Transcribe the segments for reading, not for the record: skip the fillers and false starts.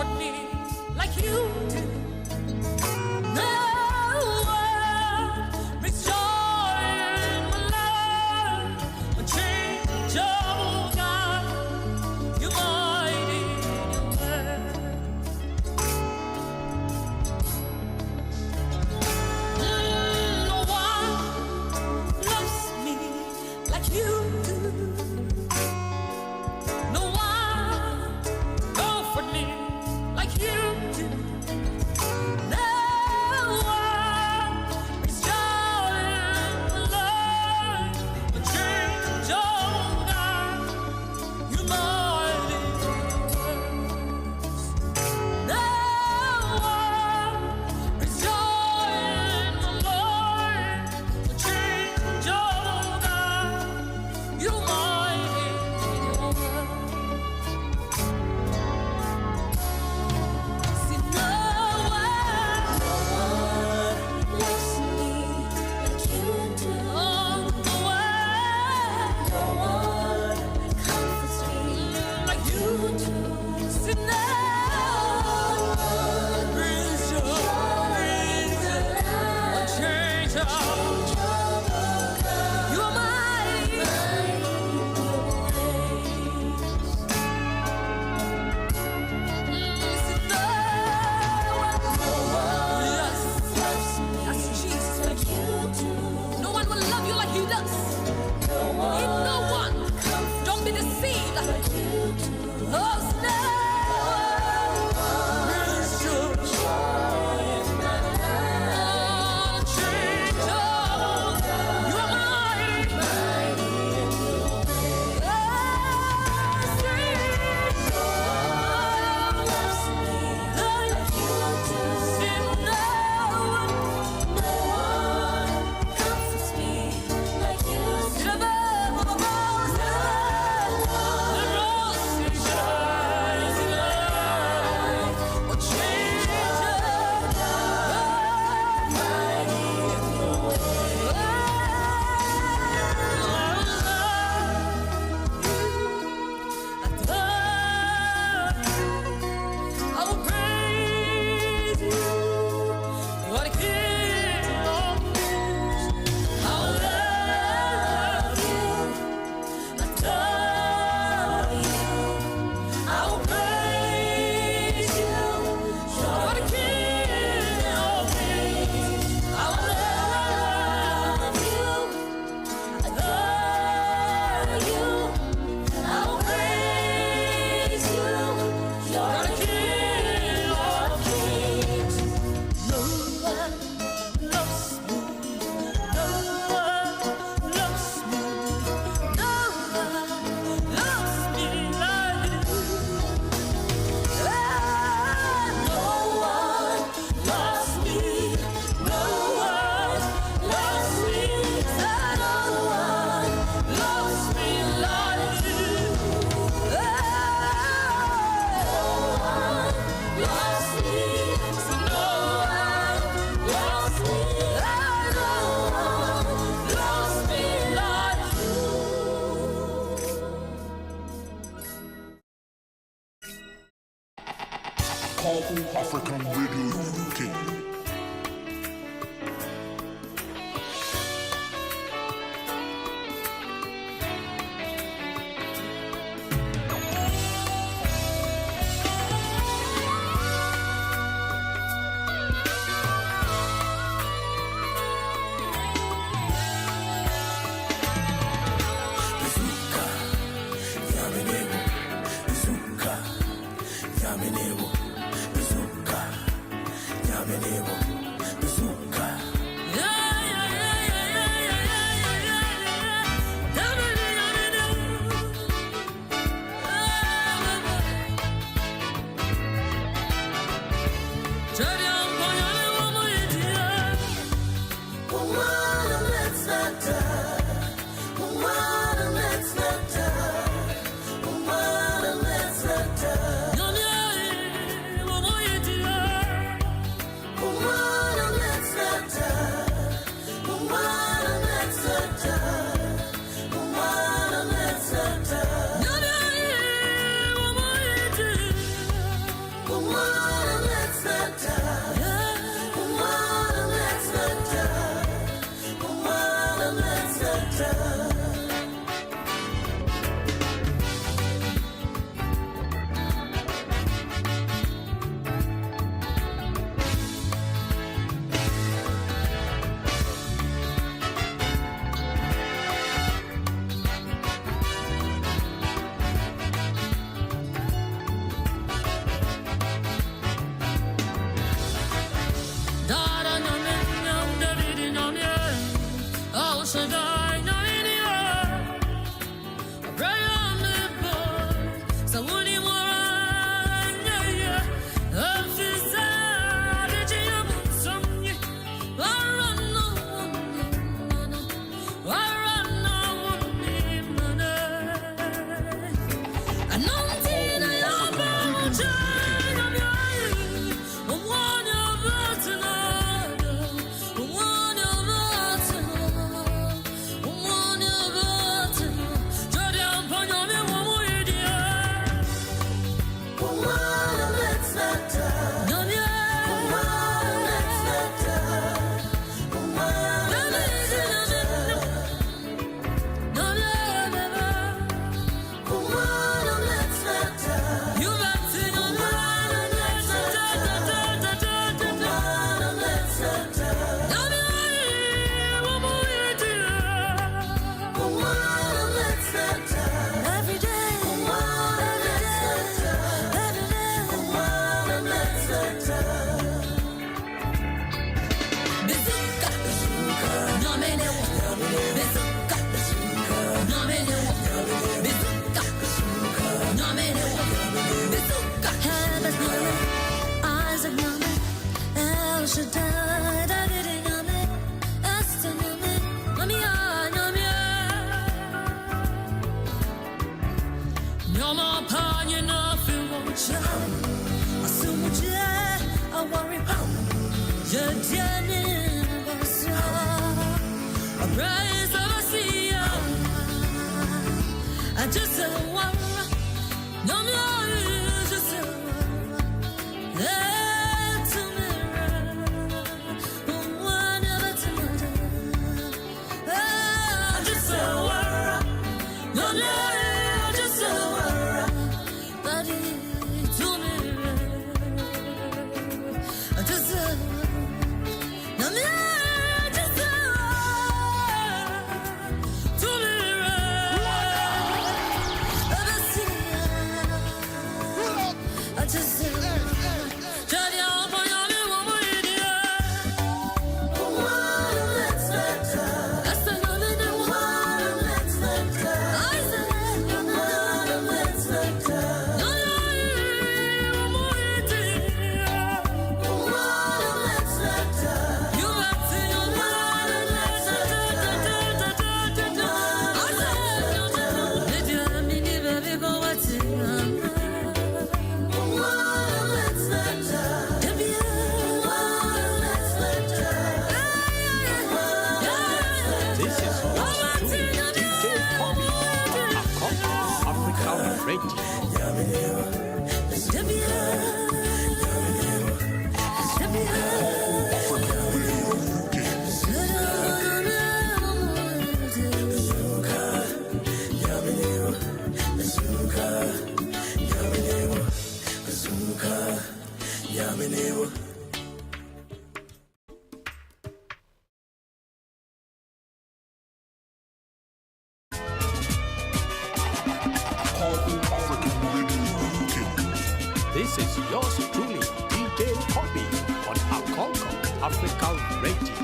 comfort me like you do. No one brings joy in my life, unchangeable God, you're mighty in your word. No one loves me like you do. No one comfort me like you do. No one brings joy in my life, unchangeable God, you're mighty in your words. No one brings joy in my life, unchangeable God, you're mighty in your words. See, no one loves me like you do. No one comforts me like you do. See, no one brings joy, unchangeable. You are mighty. See, no one loves me. That's Jesus like you do. No one will love you like he does. Ain't no one. Don't be deceived. Oh, no one brings joy in my life. Unchangeable. You are mighty. I will praise you. You are the King of kings. I will love you. I adore you. I will praise you. You are the King of kings. I will love you. I adore you. I will praise you. You're the King of kings. No one loves me. No one loves me. No one loves me like you. No one loves me. No one loves me. No one loves me like you. No one loves me. So no one loves me. No one loves me like you. Powerful African Radio UK. This is yours truly, DJ Kobi on Akonko Africa Radio.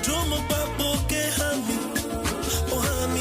Dromo papo ke hami, ohana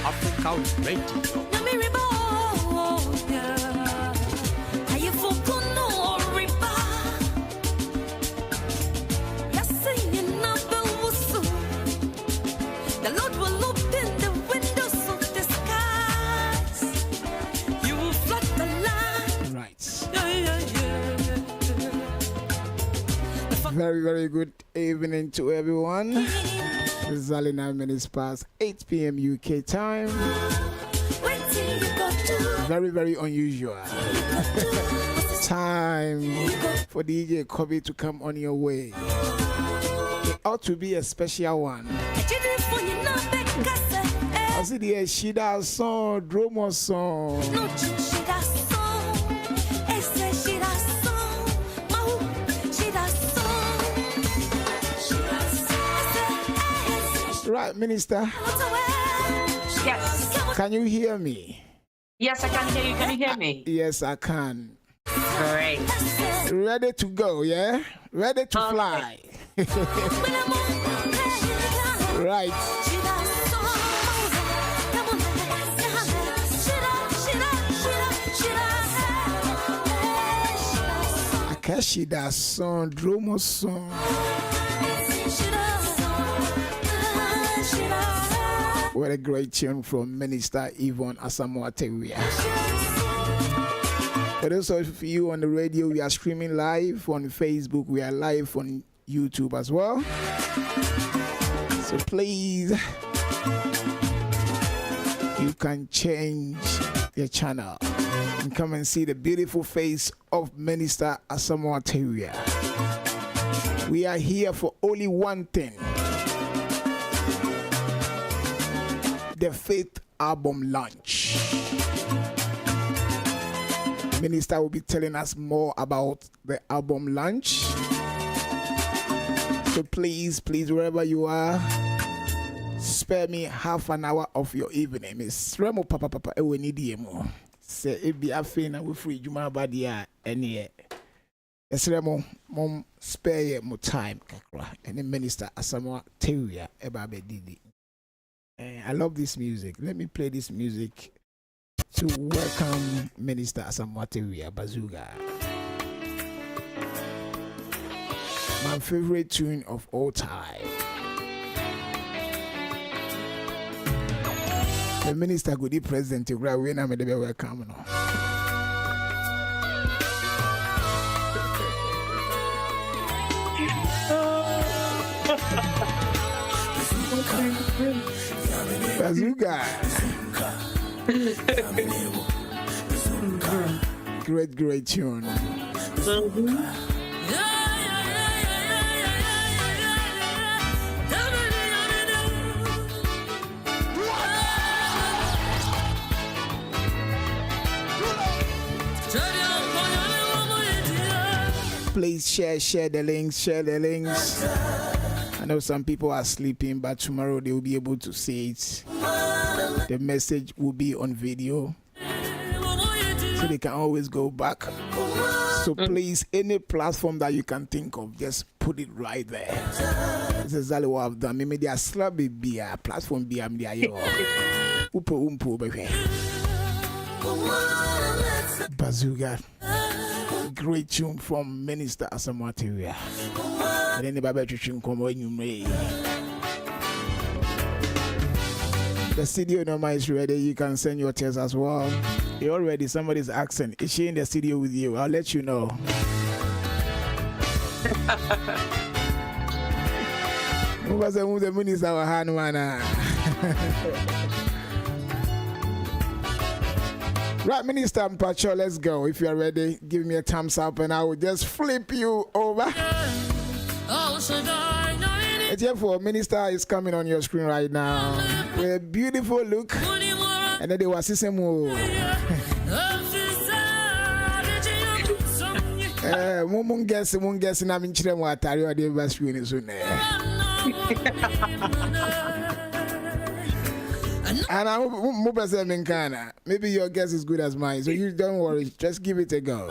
Africa Radio. Very, very good evening to everyone. This is only 9 minutes past 8 p.m. UK time. Very, very unusual time for DJ Kobi to come on your way. It ought to be a special one. I see the Shida song, Dromo song. Right, Minister. Yes. Can you hear me? Yes, I can hear you. Can you hear me? Yes, I can. Great. Ready to go, yeah? Ready to fly. Right. Akashida song, Dromo song. What a great tune from Minister Yvonne Asamoah-Taiwah. For those of you on the radio, we are streaming live on Facebook. We are live on YouTube as well. So please, you can change your channel and come and see the beautiful face of Minister Asamoah-Taiwah. We are here for only one thing. The Faith album launch. Minister will be telling us more about the album launch. So please, wherever you are, spare me half an hour of your evening. Miss Remo Papa we need you. Say it be a fin and we free Juma Badia any. Yes, Remo, mom spare more time, Kakra. And the Minister Asamoah-Taiwah Ebabe Didi. I love this music. Let me play this music to welcome Minister Asamoah-Taiwah Bazooka. My favorite tune of all time. The minister could be president to grab when I'm welcome. Bazooka. Great tune. Please share the links, I know some people are sleeping, but tomorrow they will be able to see it. The message will be on video, so they can always go back. So please, any platform that you can think of, just put it right there. This is exactly what I've done. Maybe they are slab be a platform be am there. Umpo baby. Bazooka. Great tune from Minister Asamoah-Taiwah. And then the Bible teaching come when you may. The studio number is ready. You can send your text as well. You're already somebody's asking, is she in the studio with you? I'll let you know. Who was the minister of Hanwana? Right, Minister Mpacho, let's go. If you're ready, give me a thumbs up and I will just flip you over. Therefore, Minister is coming on your screen right now with a beautiful look. And then they were system. Mum guess, and I'm in Chile, what are you doing? And I'm in Ghana. Maybe your guess is good as mine, so you don't worry. Just give it a go.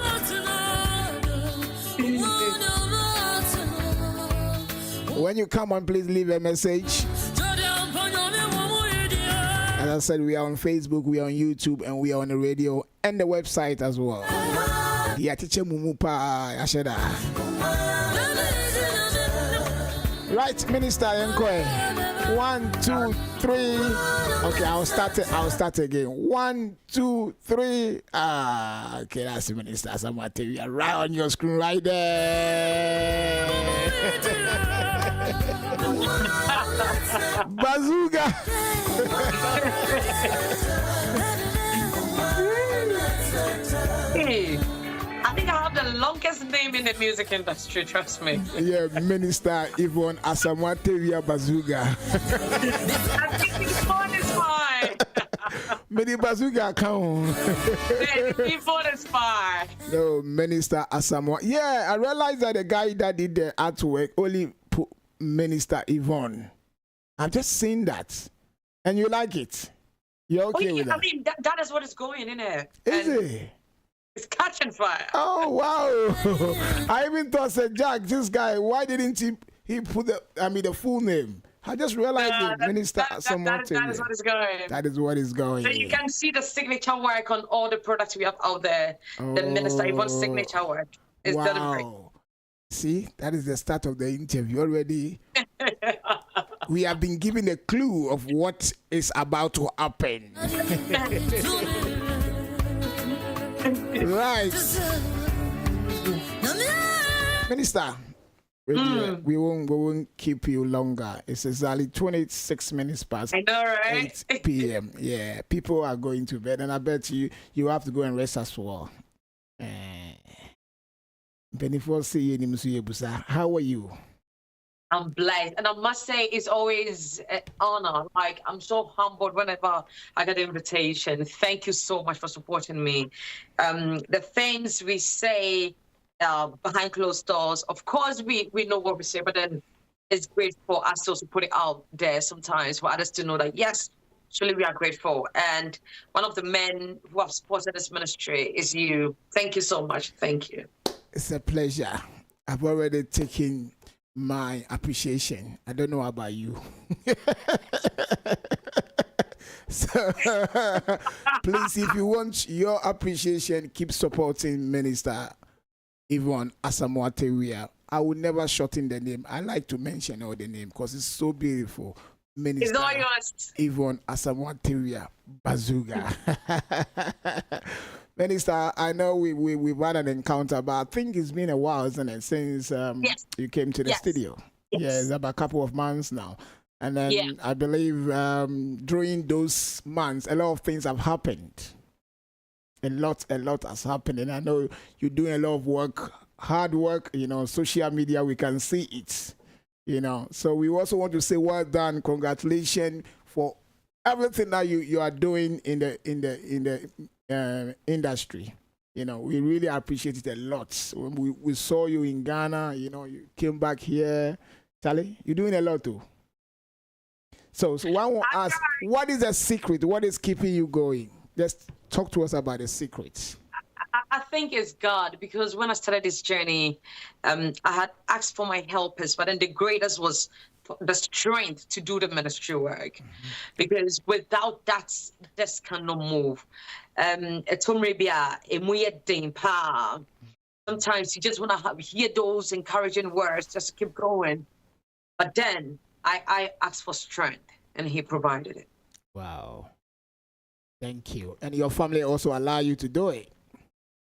When you come on, please leave a message. As I said, we are on Facebook, we are on YouTube, and we are on the radio and the website as well. Right, Minister Enkoe. 1, 2, 3. Okay, I'll start again. 1, 2, 3. Okay, that's the Minister Asamoah-Taiwah right on your screen right there. Bazooka. Hey, I think I have the longest name in the music industry, trust me. Yeah, Minister Yvonne Asamoah-Taiwah Bazooka. I think Yvonne is fine. Many Bazooka count. Yvonne is fine. No, Minister Asamoah. Yeah, I realized that the guy that did the artwork only put Minister Yvonne. I'm just saying that. And you like it? You're okay with that? I mean, that is what is going in it. Is it? It's catching fire. Oh, wow. I even thought, said, Jack, this guy, why didn't he put the full name? I just realized Minister Asamoah-Taiwah. That is what is going. That is what is going. So you can see the signature work on all the products we have out there. The Minister Yvonne's signature work is delivered. See, that is the start of the interview already. We have been given a clue of what is about to happen. Right. Minister, we won't keep you longer. It's exactly 26 minutes past 8 p.m. Yeah, people are going to bed, and I bet you have to go and rest as well. How are you? I'm blessed, and I must say it's always an honor. Like, I'm so humbled whenever I get an invitation. Thank you so much for supporting me. The things we say behind closed doors, of course we know what we say, but then it's great for us to also put it out there sometimes for others to know that yes, truly we are grateful. And one of the men who have supported this ministry is you. Thank you so much. Thank you. It's a pleasure. I've already taken my appreciation. I don't know about you. So please, if you want your appreciation, keep supporting Minister Yvonne Asamoah-Taiwah. I will never shorten the name. I like to mention all the name because it's so beautiful. Minister It's all yours. Yvonne Asamoah-Taiwah Bazooka. Minister, I know we've had an encounter, but I think it's been a while, isn't it, since you came to the studio? Yes. Yeah, it's about a couple of months now. And then I believe during those months, a lot of things have happened. A lot has happened. And I know you're doing a lot of work, hard work, social media, we can see it, So we also want to say well done, congratulations for everything that you are doing in the industry. We really appreciate it a lot. When we saw you in Ghana, you came back here. Charlie, you're doing a lot too. So one will ask, what is the secret? What is keeping you going? Just talk to us about the secret. I think it's God, because when I started this journey, I had asked for my helpers, but then the greatest was the strength to do the ministry work, because without that, this cannot move. Sometimes you just want to hear those encouraging words, just keep going. But then I asked for strength, and He provided it. Wow. Thank you. And your family also allow you to do it?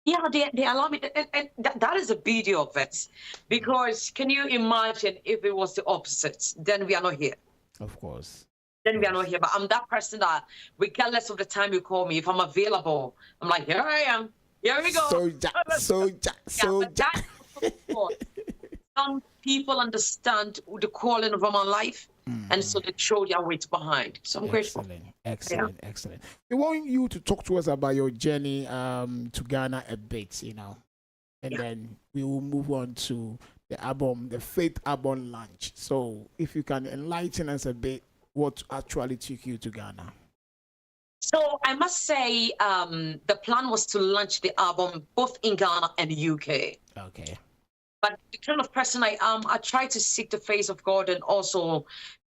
Yeah, they allow me, and that is the beauty of it. Because can you imagine if it was the opposite? Then we are not here. Of course. Then we are not here. But I'm that person that, regardless of the time you call me, if I'm available, I'm like, here I am. Here we go. Some people understand the calling of my life, and so they throw their weight behind. So I'm grateful. Excellent. We want you to talk to us about your journey to Ghana a bit, and then we will move on to the album, the Faith album launch. So if you can enlighten us a bit, what actually took you to Ghana? So I must say, the plan was to launch the album both in Ghana and UK. Okay. But the kind of person I am, I try to seek the face of God and also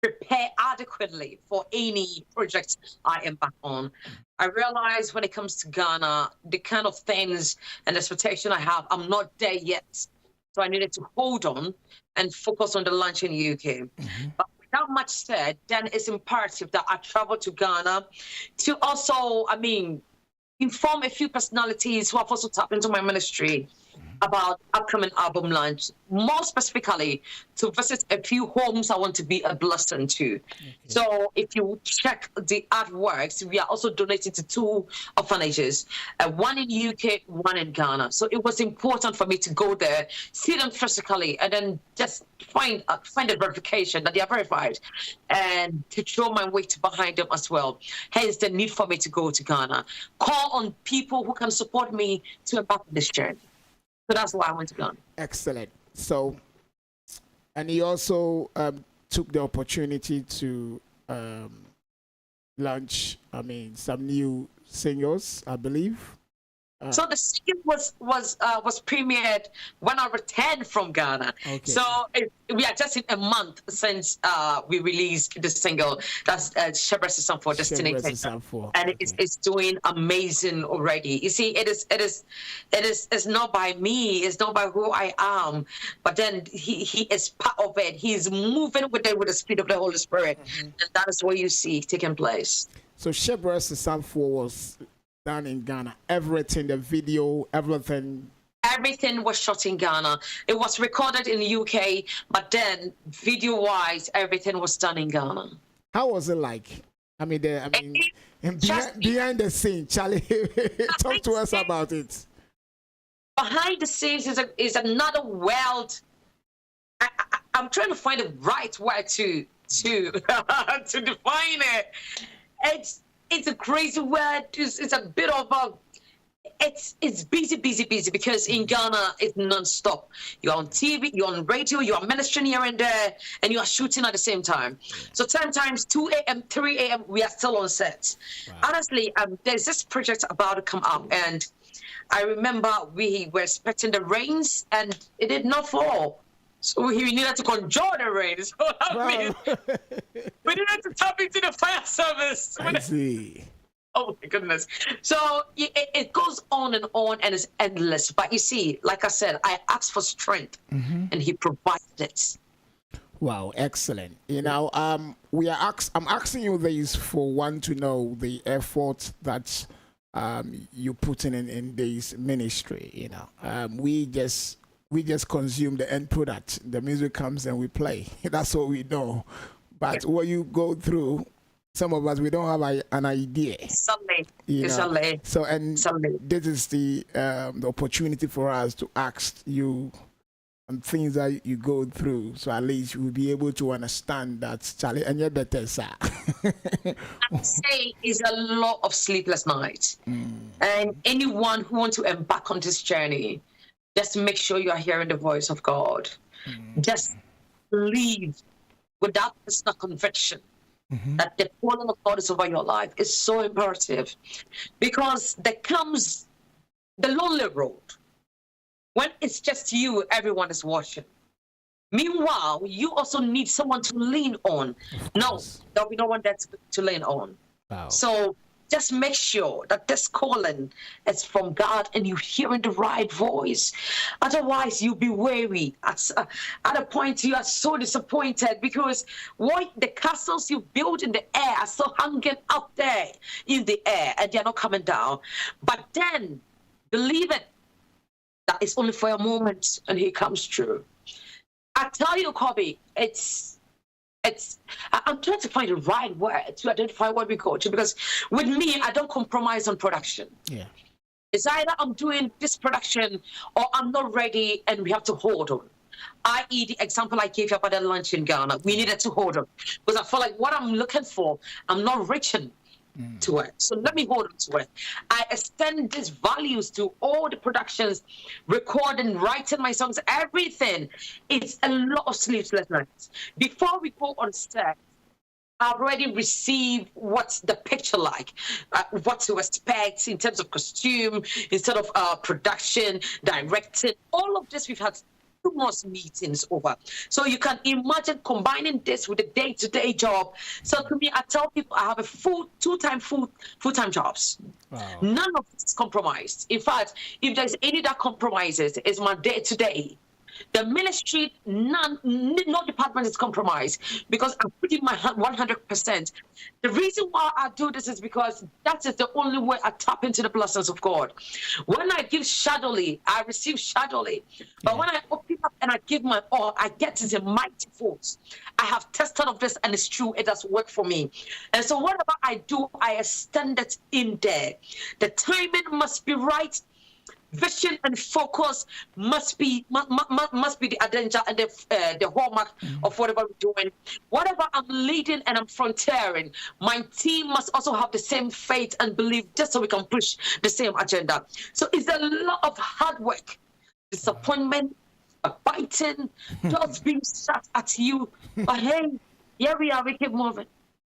prepare adequately for any projects I embark on. I realize when it comes to Ghana, the kind of things and expectation I have, I'm not there yet. So I needed to hold on and focus on the launch in the UK. But without much said, then it's imperative that I travel to Ghana to also, inform a few personalities who have also tapped into my ministry about upcoming album launch, more specifically to visit a few homes I want to be a blessing to. So if you check the artworks, we are also donating to 2 orphanages, one in UK, one in Ghana. So it was important for me to go there, see them physically, and then just find a verification that they are verified, and to throw my weight behind them as well. Hence the need for me to go to Ghana, call on people who can support me to embark on this journey. So that's why I went to Ghana. Excellent. So, and he also took the opportunity to launch, some new singles, I believe. So the single was premiered when I returned from Ghana. Okay. So we are just in a month since we released the single. That's Shebra Season 4, Destination, and it's doing amazing already. You see, it's not by me, it's not by who I am, but then he is part of it. He's moving with the speed of the Holy Spirit, and that is what you see taking place. So Shebra Season 4 was done in Ghana. Everything, the video, everything was shot in Ghana. It was recorded in the UK, but then video-wise, everything was done in Ghana. How was it like? Behind the scene, Charlie, talk to us about it. Behind the scenes is another world. I'm trying to find the right word to define it. It's a crazy word. It's a bit of a. It's busy because in Ghana it's non-stop. You're on TV, you're on radio, you're ministering here and there, and you are shooting at the same time. So sometimes 2 a.m., 3 a.m. we are still on set. Wow. Honestly, there's this project about to come up, and I remember we were expecting the rains, and it did not fall. So we needed to conjure the rain. So that means we needed to tap into the fire service. I see. Oh my goodness. So it goes on and it's endless. But you see, like I said, I asked for strength and he provided it. Wow, excellent. I'm asking you this for one to know the effort that you put in this ministry. We just consume the end product. The music comes and we play. That's what we know. But what you go through, some of us, we don't have an idea. Someday. So, this is the opportunity for us to ask you things that you go through. So at least we'll be able to understand that, Charlie, and you're better, sir. I say it's a lot of sleepless nights. And anyone who wants to embark on this journey, just make sure you are hearing the voice of God. Just believe without personal conviction that the calling of God is over your life is so imperative, because there comes the lonely road. When it's just you, everyone is watching. Meanwhile, you also need someone to lean on. No, there'll be no one there to lean on. Wow. So just make sure that this calling is from God and you're hearing the right voice. Otherwise, you'll be weary. At a point, you are so disappointed because the castles you build in the air are still hanging up there in the air and they're not coming down. But then, believe it, that it's only for a moment and he comes true. I tell you, Kobi, I'm trying to find the right word to identify what we go to, because with me, I don't compromise on production. Yeah. It's either I'm doing this production or I'm not ready and we have to hold on. I.e., the example I gave you about the lunch in Ghana, we needed to hold on because I feel like what I'm looking for, I'm not reaching to it. So let me hold on to it. I extend these values to all the productions, recording, writing my songs, everything. It's a lot of sleepless nights. Before we go on set, I've already received what's the picture like, what to expect in terms of costume, instead of production, directing, all of this we've had numerous meetings over. So you can imagine combining this with a day-to-day job. So to me, I tell people I have a full-time jobs. Wow. None of this is compromised. In fact, if there's any that compromises, it's my day-to-day. The ministry, no department is compromised because I'm putting my 100%. The reason why I do this is because that is the only way I tap into the blessings of God. When I give shadowly, I receive shadowly. But when I open up and I give my all, I get it in mighty force. I have tested of this and it's true. It does work for me. And so whatever I do, I extend it in there. The timing must be right. Vision and focus must be the agenda and the hallmark of whatever we're doing. Whatever I'm leading and I'm frontiering, my team must also have the same faith and belief, just so we can push the same agenda. So it's a lot of hard work, disappointment, biting, doors being shut at you. But hey, here we are, we keep moving.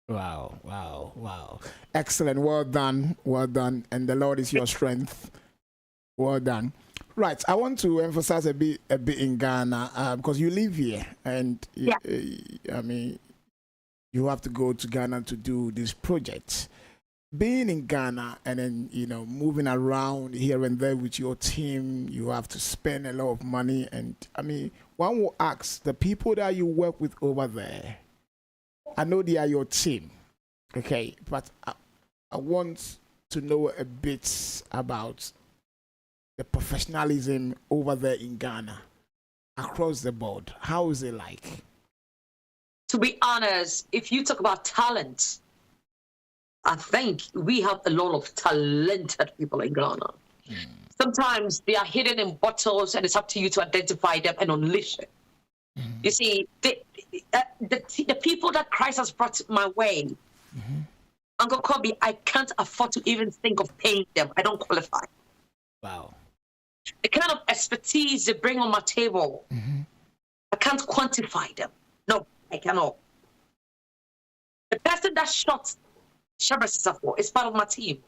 Wow. Excellent. Well done. And the Lord is your strength. Well done. Right, I want to emphasize a bit in Ghana because you live here, and I mean, you have to go to Ghana to do this project. Being in Ghana and then moving around here and there with your team, you have to spend a lot of money, and I mean, one will ask the people that you work with over there. I know they are your team, okay, but I want to know a bit about the professionalism over there in Ghana, across the board. How is it like? To be honest, if you talk about talent, I think we have a lot of talented people in Ghana. Sometimes they are hidden in bottles and it's up to you to identify them and unleash it. You see, the people that Christ has brought my way, Uncle Kobi, I can't afford to even think of paying them. I don't qualify. Wow. The kind of expertise they bring on my table, I can't quantify them. No, I cannot. The person that shot Shabra Sissafo is part of my team.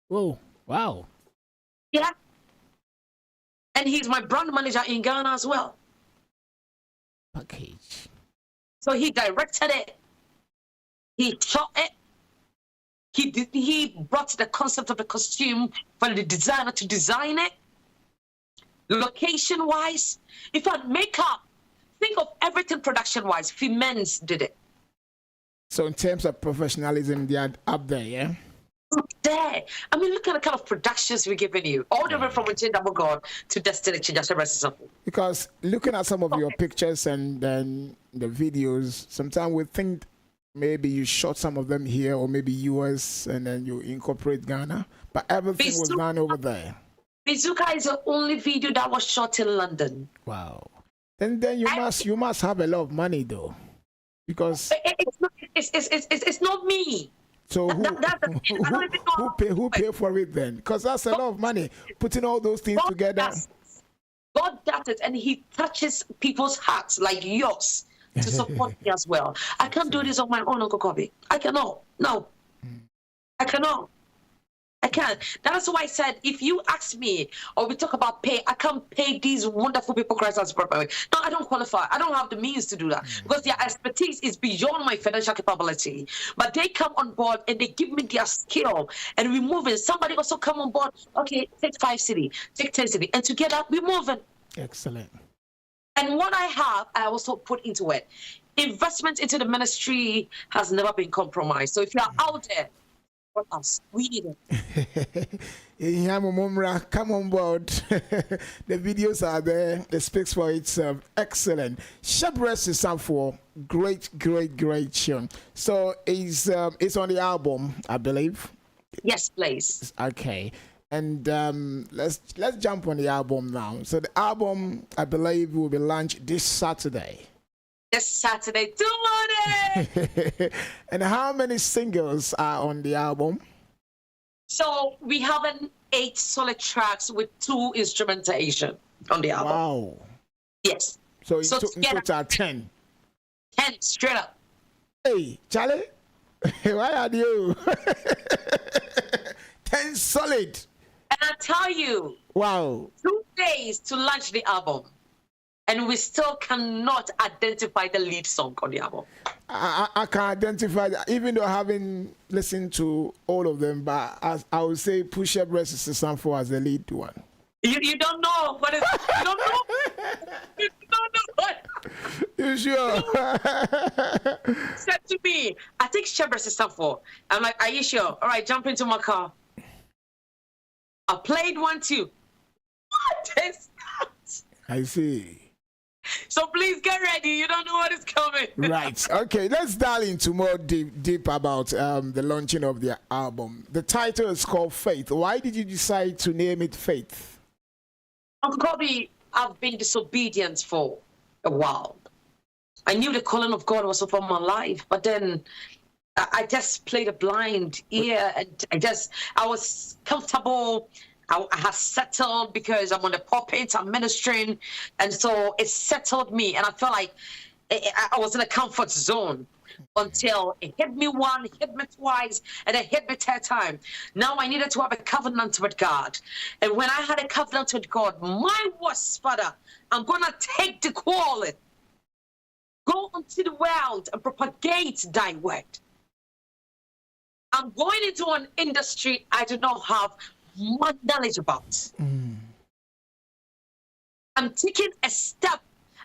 Oh, wow. Yeah. And he's my brand manager in Ghana as well. Package. So he directed it. He shot it. He brought the concept of the costume for the designer to design it. Location-wise, in fact, makeup. Think of everything production-wise. Femens did it. So in terms of professionalism, they are up there, yeah? Up there. I mean, look at the kind of productions we're giving you. All the way from Within Double God to Destiny Change. Because looking at some of your pictures and then the videos, sometimes we think maybe you shot some of them here or maybe US and then you incorporate Ghana. But everything was done over there. Bizuka is the only video that was shot in London. Wow. Then you must have a lot of money though, because it's not me. So who pay for it then? Because that's a lot of money putting all those things together. God does it, and He touches people's hearts like yours to support me as well. I can't do this on my own, Uncle Kobi. I cannot. No, I cannot. I can't. That's why I said, if you ask me or we talk about pay, I can't pay these wonderful people Christ has brought my way. No, I don't qualify. I don't have the means to do that because their expertise is beyond my financial capability. But they come on board and they give me their skill and we move in. Somebody also come on board. Okay, take 5 city, take 10 city, and together we move in. Excellent. And what I have, I also put into it. Investment into the ministry has never been compromised. So if you are out there, support us. We need it. Come on board. The videos are there. It speaks for itself. Excellent. Shebress is up for great tune. So it's on the album, I believe. Yes, please. Okay. And let's jump on the album now. So the album, I believe, will be launched this Saturday. This Saturday, tomorrow. And how many singles are on the album? So we have 8 solid tracks with 2 instrumentation on the album. Wow. Yes. So in total 10. 10 straight up. Hey, Charlie, why are you? 10 solid. And I tell you, wow, 2 days to launch the album, and we still cannot identify the lead song on the album. I can identify that, even though I haven't listened to all of them, but I would say Push Up Rest is Sanford as the lead one. You don't know what is. You don't know. You don't know what. You sure? Said to me, I think Shebress is Sanford. I'm like, are you sure? All right, jump into my car. I played 1, 2. What is that? I see. So please get ready. You don't know what is coming. Right. Okay. Let's dial into more deep about the launching of the album. The title is called Faith. Why did you decide to name it Faith? Uncle Kobi, I've been disobedient for a while. I knew the calling of God was upon my life, but then I just played a blind ear, and I was comfortable. I had settled because I'm on the pulpit, I'm ministering, and so it settled me, and I felt like I was in a comfort zone until it hit me once, hit me twice, and it hit me 3rd time. Now I needed to have a covenant with God, and when I had a covenant with God, my words, Father, I'm gonna take the calling, go into the world and propagate thy word. I'm going into an industry I do not have much knowledge about. I'm taking a step.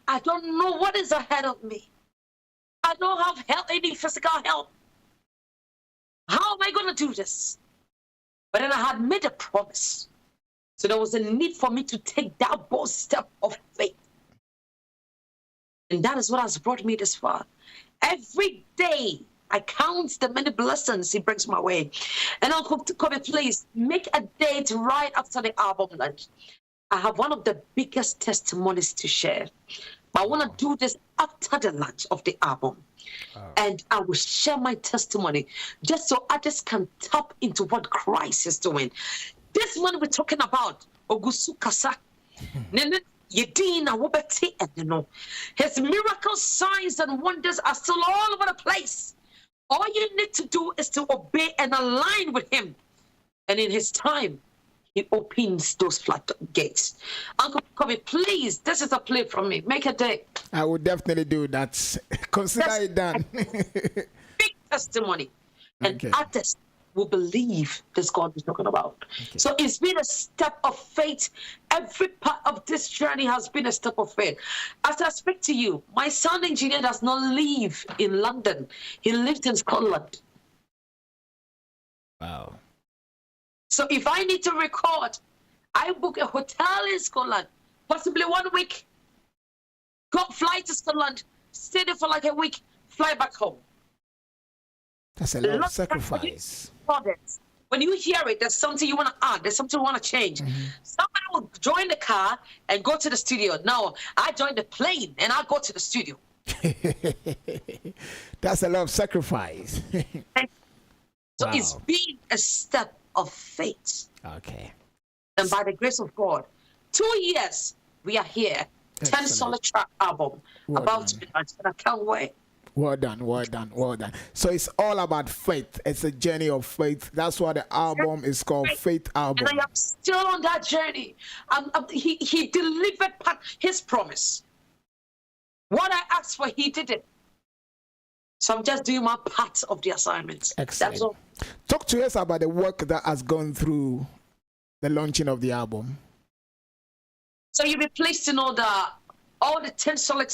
I don't know what is ahead of me. I don't have help, any physical help. How am I going to do this? But then I had made a promise. So there was a need for me to take that bold step of faith. And that is what has brought me this far. Every day, I count the many blessings he brings my way. And Uncle Kobi, please make a date right after the album launch. I have one of the biggest testimonies to share. But I want to do this after the launch of the album. And I will share my testimony just so others can tap into what Christ is doing. This one we're talking about, Ogusu Kasa. His miracle signs and wonders are still all over the place. All you need to do is to obey and align with him. And in his time, he opens those floodgates. Uncle Kobi, please, this is a plea from me. Make a day. I will definitely do that. Consider it done. Big testimony. And artists will believe this God is talking about. Okay. So it's been a step of faith. Every part of this journey has been a step of faith. As I speak to you, my sound engineer does not live in London. He lives in Scotland. Wow. So if I need to record, I book a hotel in Scotland, possibly 1 week. Go fly to Scotland, stay there for like a week, fly back home. That's a lot of sacrifice. When you hear it, there's something you want to add, there's something you want to change. Somebody will join the car and go to the studio. No, I join the plane and I go to the studio. That's a lot of sacrifice. So it's been a step of faith. Okay. And by the grace of God, 2 years we are here. Excellent. 10 solid track album about to be launched, and I can't wait. Well done. So it's all about faith. It's a journey of faith. That's why the album is called Faith Album. And I am still on that journey. He delivered his promise. What I asked for, he did it. So I'm just doing my part of the assignment. Excellent. That's all. Talk to us about the work that has gone through the launching of the album. So you'll be pleased to know that all the 10 solid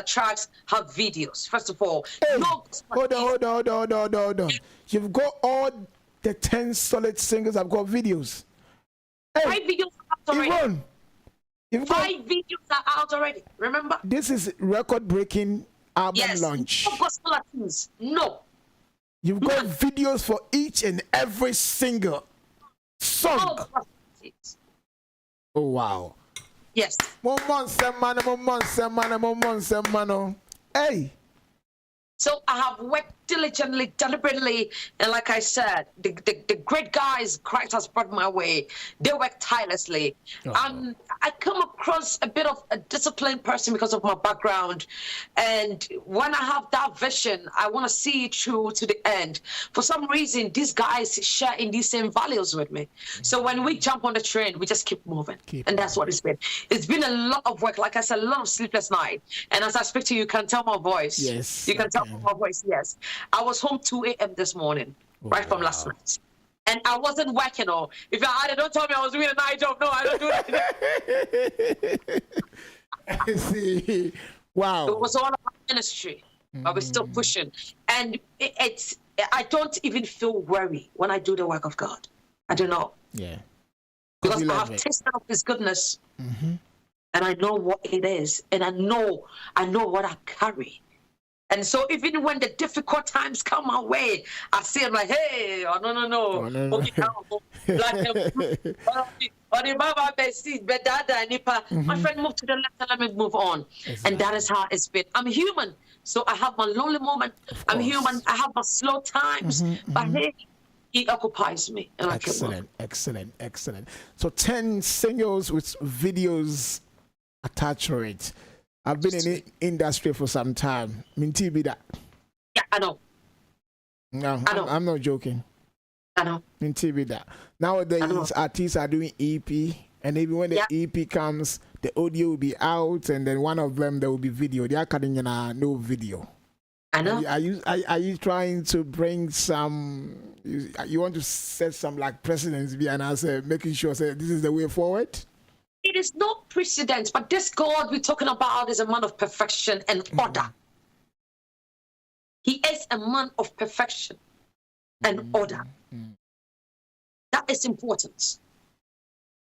tracks have videos. First of all, hey, hold on. You've got all the 10 solid singles have got videos. Hey, 5 videos are out already. Yvonne, you've got, 5 videos are out already. Remember? this is record-breaking album Yes. launch. No gospel artists. No. You've got videos for each and every single song. No gospel artists. Oh wow. Yes. Hey. So I have worked diligently, deliberately, and like I said, the great guys Christ has brought my way. They work tirelessly. I come across a bit of a disciplined person because of my background, and when I have that vision, I want to see it through to the end. For some reason, these guys share in these same values with me. So when we jump on the train, we just keep moving, and that's what it's been. It's been a lot of work, like I said, a lot of sleepless night. And as I speak to you, you can tell my voice. Yes, you can tell my voice. Yes. I was home 2 a.m. this morning, right from last night. And I wasn't working, or if I don't tell me I was doing a night job. No, I don't do that. I see. Wow. It was all about ministry, but we're still pushing. And I don't even feel worry when I do the work of God. I do not. Yeah. Because I have tasted of His goodness, and I know what it is, and I know what I carry. And so even when the difficult times come my way, I see I'm like, hey, oh, no. My friend, move to the left and let me move on. Exactly. And that is how it's been. I'm human, so I have my lonely moment. I'm human. I have my slow times. But hey, He occupies me. And Excellent. So 10 singles with videos attached to it. I've been in the industry for some time. Minty be that. Yeah, I know. No, I'm not joking. I know. Minty be that. Nowadays, artists are doing EP, and even when the EP comes, the audio will be out, and then one of them there will be video. They are cutting in no video. I know. Are you trying to bring some? You want to set some like precedents behind us, making sure this is the way forward? It is no precedent, but this God we're talking about is a man of perfection and order. He is a man of perfection and order. That is important.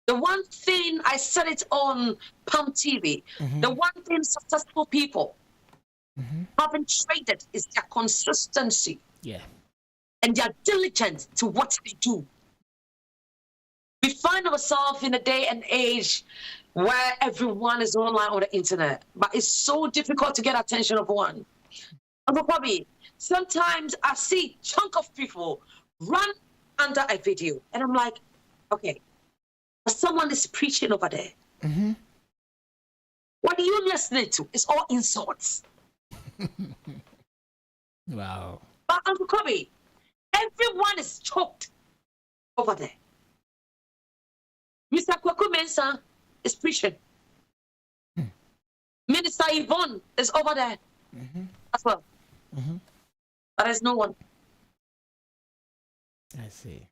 The one thing, I said it on Palm TV, the one thing successful people haven't traded is their consistency. Yeah. And their diligence to what they do. We find ourselves in a day and age where everyone is online on the internet, but it's so difficult to get attention of one. And Kobi, sometimes I see a chunk of people run under a video, and I'm like, okay, someone is preaching over there. What are you listening to? It's all insults. Wow. But Uncle Kobi, everyone is choked over there. Mr. Kwaku Mensah is preaching. Minister Yvonne is over there as well. But there's no one. I see.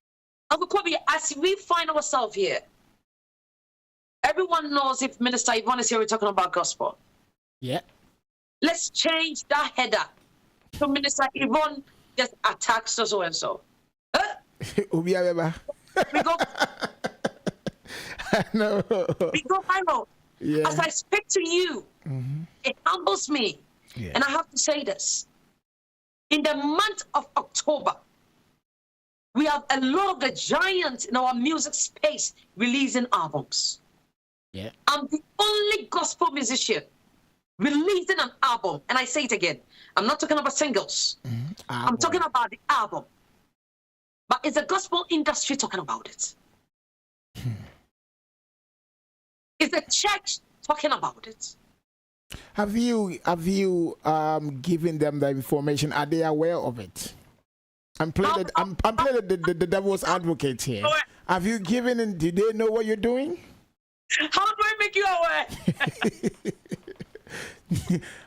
Uncle Kobi, as we find ourselves here, everyone knows if Minister Yvonne is here, we're talking about gospel. Yeah. Let's change that header. So Minister Yvonne just attacks so and so. We go. No. We go viral. Yeah. As I speak to you, it humbles me. Yeah. And I have to say this. In the month of October, we have a lot of the giants in our music space releasing albums. Yeah. I'm the only gospel musician releasing an album. And I say it again. I'm not talking about singles. I'm talking about the album. But is the gospel industry talking about it? Is the church talking about it? Have you given them the information? Are they aware of it? I'm playing the devil's advocate here. Have you given and did they know what you're doing? How do I make you aware?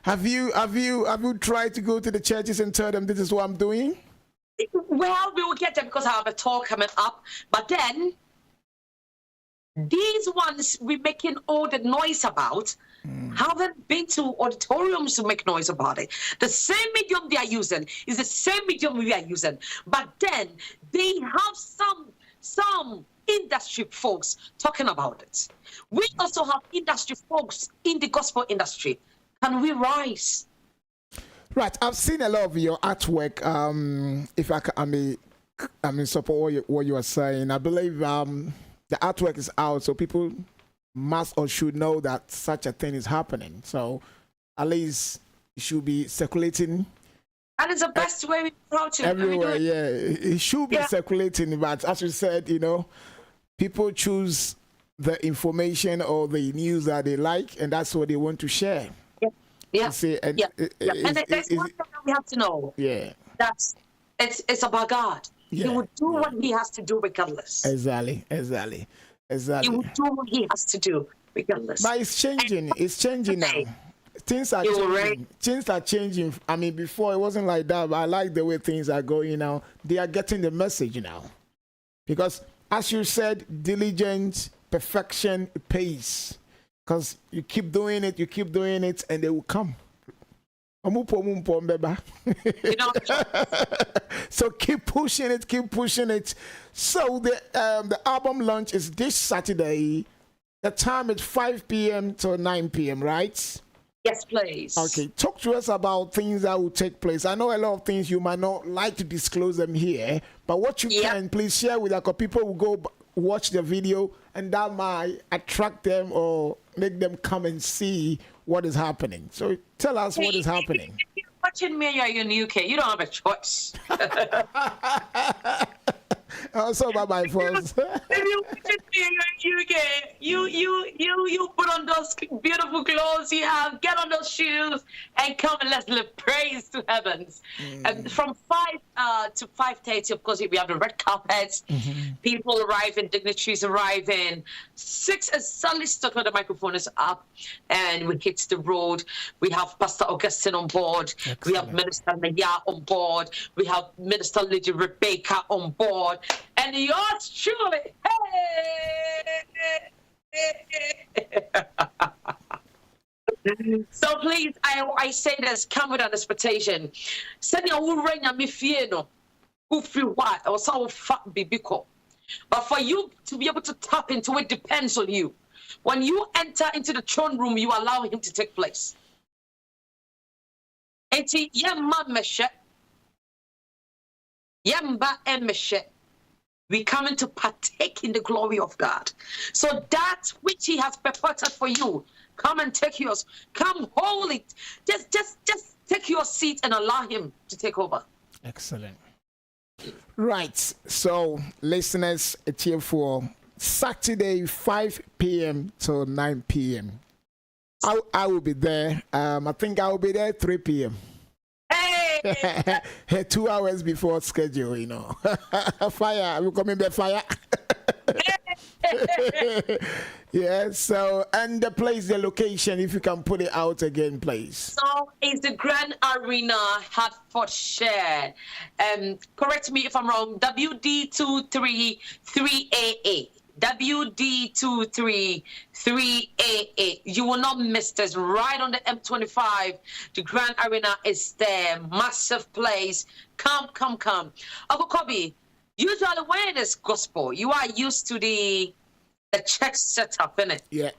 Have you tried to go to the churches and tell them this is what I'm doing? Well, we will get them because I have a talk coming up. But then these ones we're making all the noise about haven't been to auditoriums to make noise about it. The same medium they are using is the same medium we are using. But then they have some industry folks talking about it. We also have industry folks in the gospel industry. Can we rise? Right, I've seen a lot of your artwork. If I mean, support what you are saying. I believe the artwork is out, so people must or should know that such a thing is happening. So at least it should be circulating. And it's the best way we approach it. Everywhere, yeah. It should be circulating, but as you said, people choose the information or the news that they like, and that's what they want to share. Yeah. See, and and there's one thing that we have to know. Yeah. That's it's about God. He will do what he has to do regardless. Exactly. He will do what he has to do regardless. But it's changing. It's changing now. Things are changing. Things are changing. I mean, before it wasn't like that, but I like the way things are going now. They are getting the message now. Because as you said, diligence, perfection, pace. Because you keep doing it, and they will come. So keep pushing it. So the album launch is this Saturday. The time is 5 p.m. to 9 p.m., right? Yes, please. Okay, talk to us about things that will take place. I know a lot of things you might not like to disclose them here, but what you can, please share with us, because people will go watch the video, and that might attract them or make them come and see what is happening. So tell us what is happening. If you're watching me, you're in the UK, you don't have a choice. Also, bye folks. If you're watching me, you're in the UK, you put on those beautiful clothes you have, get on those shoes, and come and let's live praise to heavens. And from 5 to 5:30, of course, we have the red carpet. People arriving, dignitaries arriving. 6 is suddenly stuck when the microphone is up, and we hit the road. We have Pastor Augustine on board. Excellent. We have Minister Naya on board. We have Minister Lady Rebecca on board. And yours truly, So please, I say this, come with an expectation. Send your ring and me fieno. Who feel what? Or so fat bibiko. But for you to be able to tap into it depends on you. When you enter into the throne room, you allow him to take place. Enti yemma meshe. Yemba emeshe. We come to partake in the glory of God. So that which he has purported for you, come and take yours. Come hold it. Just take your seat and allow him to take over. Excellent. Right. So listeners, it's here for Saturday, 5 p.m. to 9 p.m. I will be there. I think I will be there 3 p.m. 2 hours before schedule, Fire, we're coming by fire. Yeah, so, and the place, the location, if you can put it out again, please. So it's the Grand Arena, Hertfordshire. Correct me if I'm wrong, WD233AA. WD233AA. You will not miss this. Right on the M25. The Grand Arena is there. Massive place. Come. Uncle Kobi, usually when it's gospel, you are used to the church setup, innit? Yeah.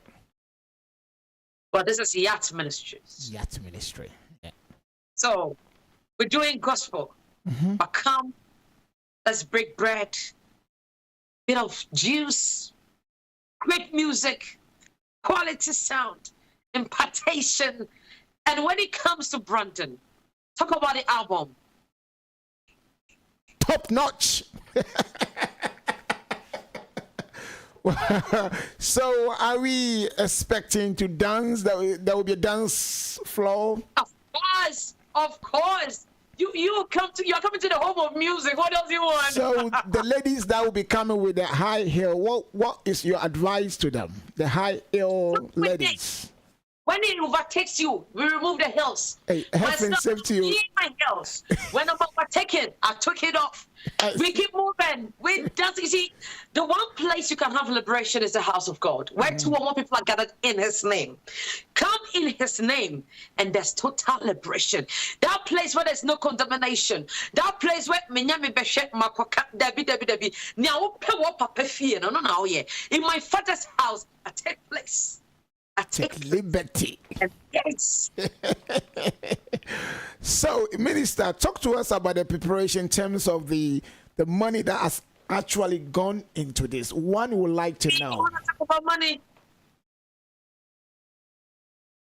But this is Yacht Ministry. Yacht Ministry. Yeah. So we're doing gospel. But come, let's break bread. Bit of juice, great music, quality sound, impartation. And when it comes to Brandon, talk about the album. Top notch. So are we expecting to dance? There will be a dance floor? Of course. You're coming to the home of music. What else you want? So the ladies that will be coming with the high heel, what is your advice to them? The high heel ladies. When it overtakes you, we remove the hills. Hey, health and safety. My hills. When I'm overtaken, I took it off. We keep moving. You see, the one place you can have liberation is the house of God, where two or more people are gathered in His name. Come in His name, and there's total liberation. That place where there's no condemnation. That place where in my Father's house, I take place. I take liberty. Yes. So, Minister, talk to us about the preparation in terms of the money that has actually gone into this. One would like to know. You want to talk about money?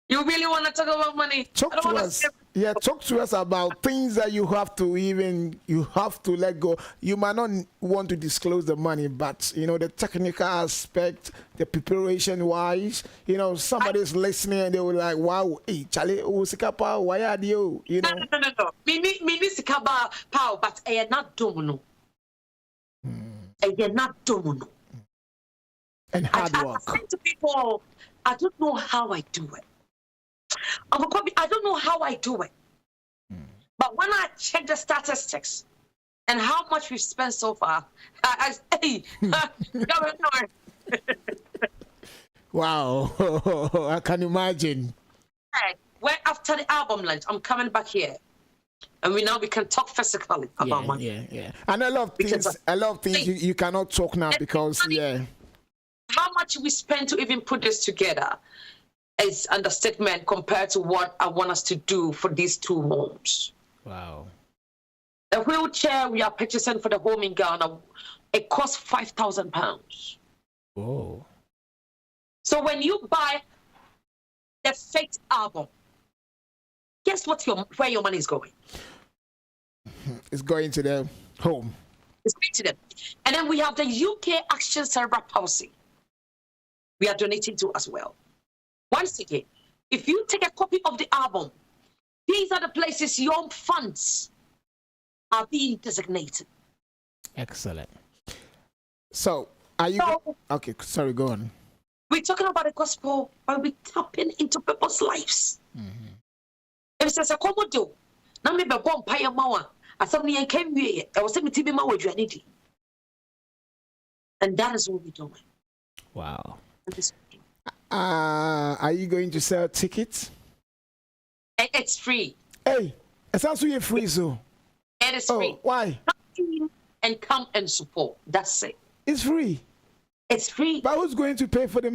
You really want to talk about money? Talk to us. Yeah, talk to us about things that you have to let go. You might not want to disclose the money, but the technical aspect, the preparation wise, somebody's listening and they will like, wow, hey, Charlie, why are you? No. Me sikaba pow, but I am not domino. I am not domino. And hard work. I say to people, I don't know how I do it. Kobi, I don't know how I do it. But when I check the statistics and how much we've spent so far, wow, I can imagine. Well, after the album launch, I'm coming back here. And we can talk physically about money. Yeah. And a lot of things you cannot talk now because, how much we spent to even put this together is understatement compared to what I want us to do for these two homes. Wow. The wheelchair we are purchasing for the home in Ghana, it costs £5,000. Whoa. So when you buy the fake album, guess where your money is going? It's going to the home. It's going to them. And then we have the UK Action Cerebral Palsy. We are donating to as well. Once again, if you take a copy of the album, these are the places your funds are being designated. Excellent. So, are you... Okay, sorry, go on. We're talking about the gospel, but we're tapping into people's lives. If it's a commodore, now maybe a bomb pie mawa, I suddenly came here, I was saying to me, and that is what we're doing. Wow. Are you going to sell tickets? It's free. Hey, it's also free, so. It is free. Why? Come and support. That's it. It's free. It's free. But who's going to pay for the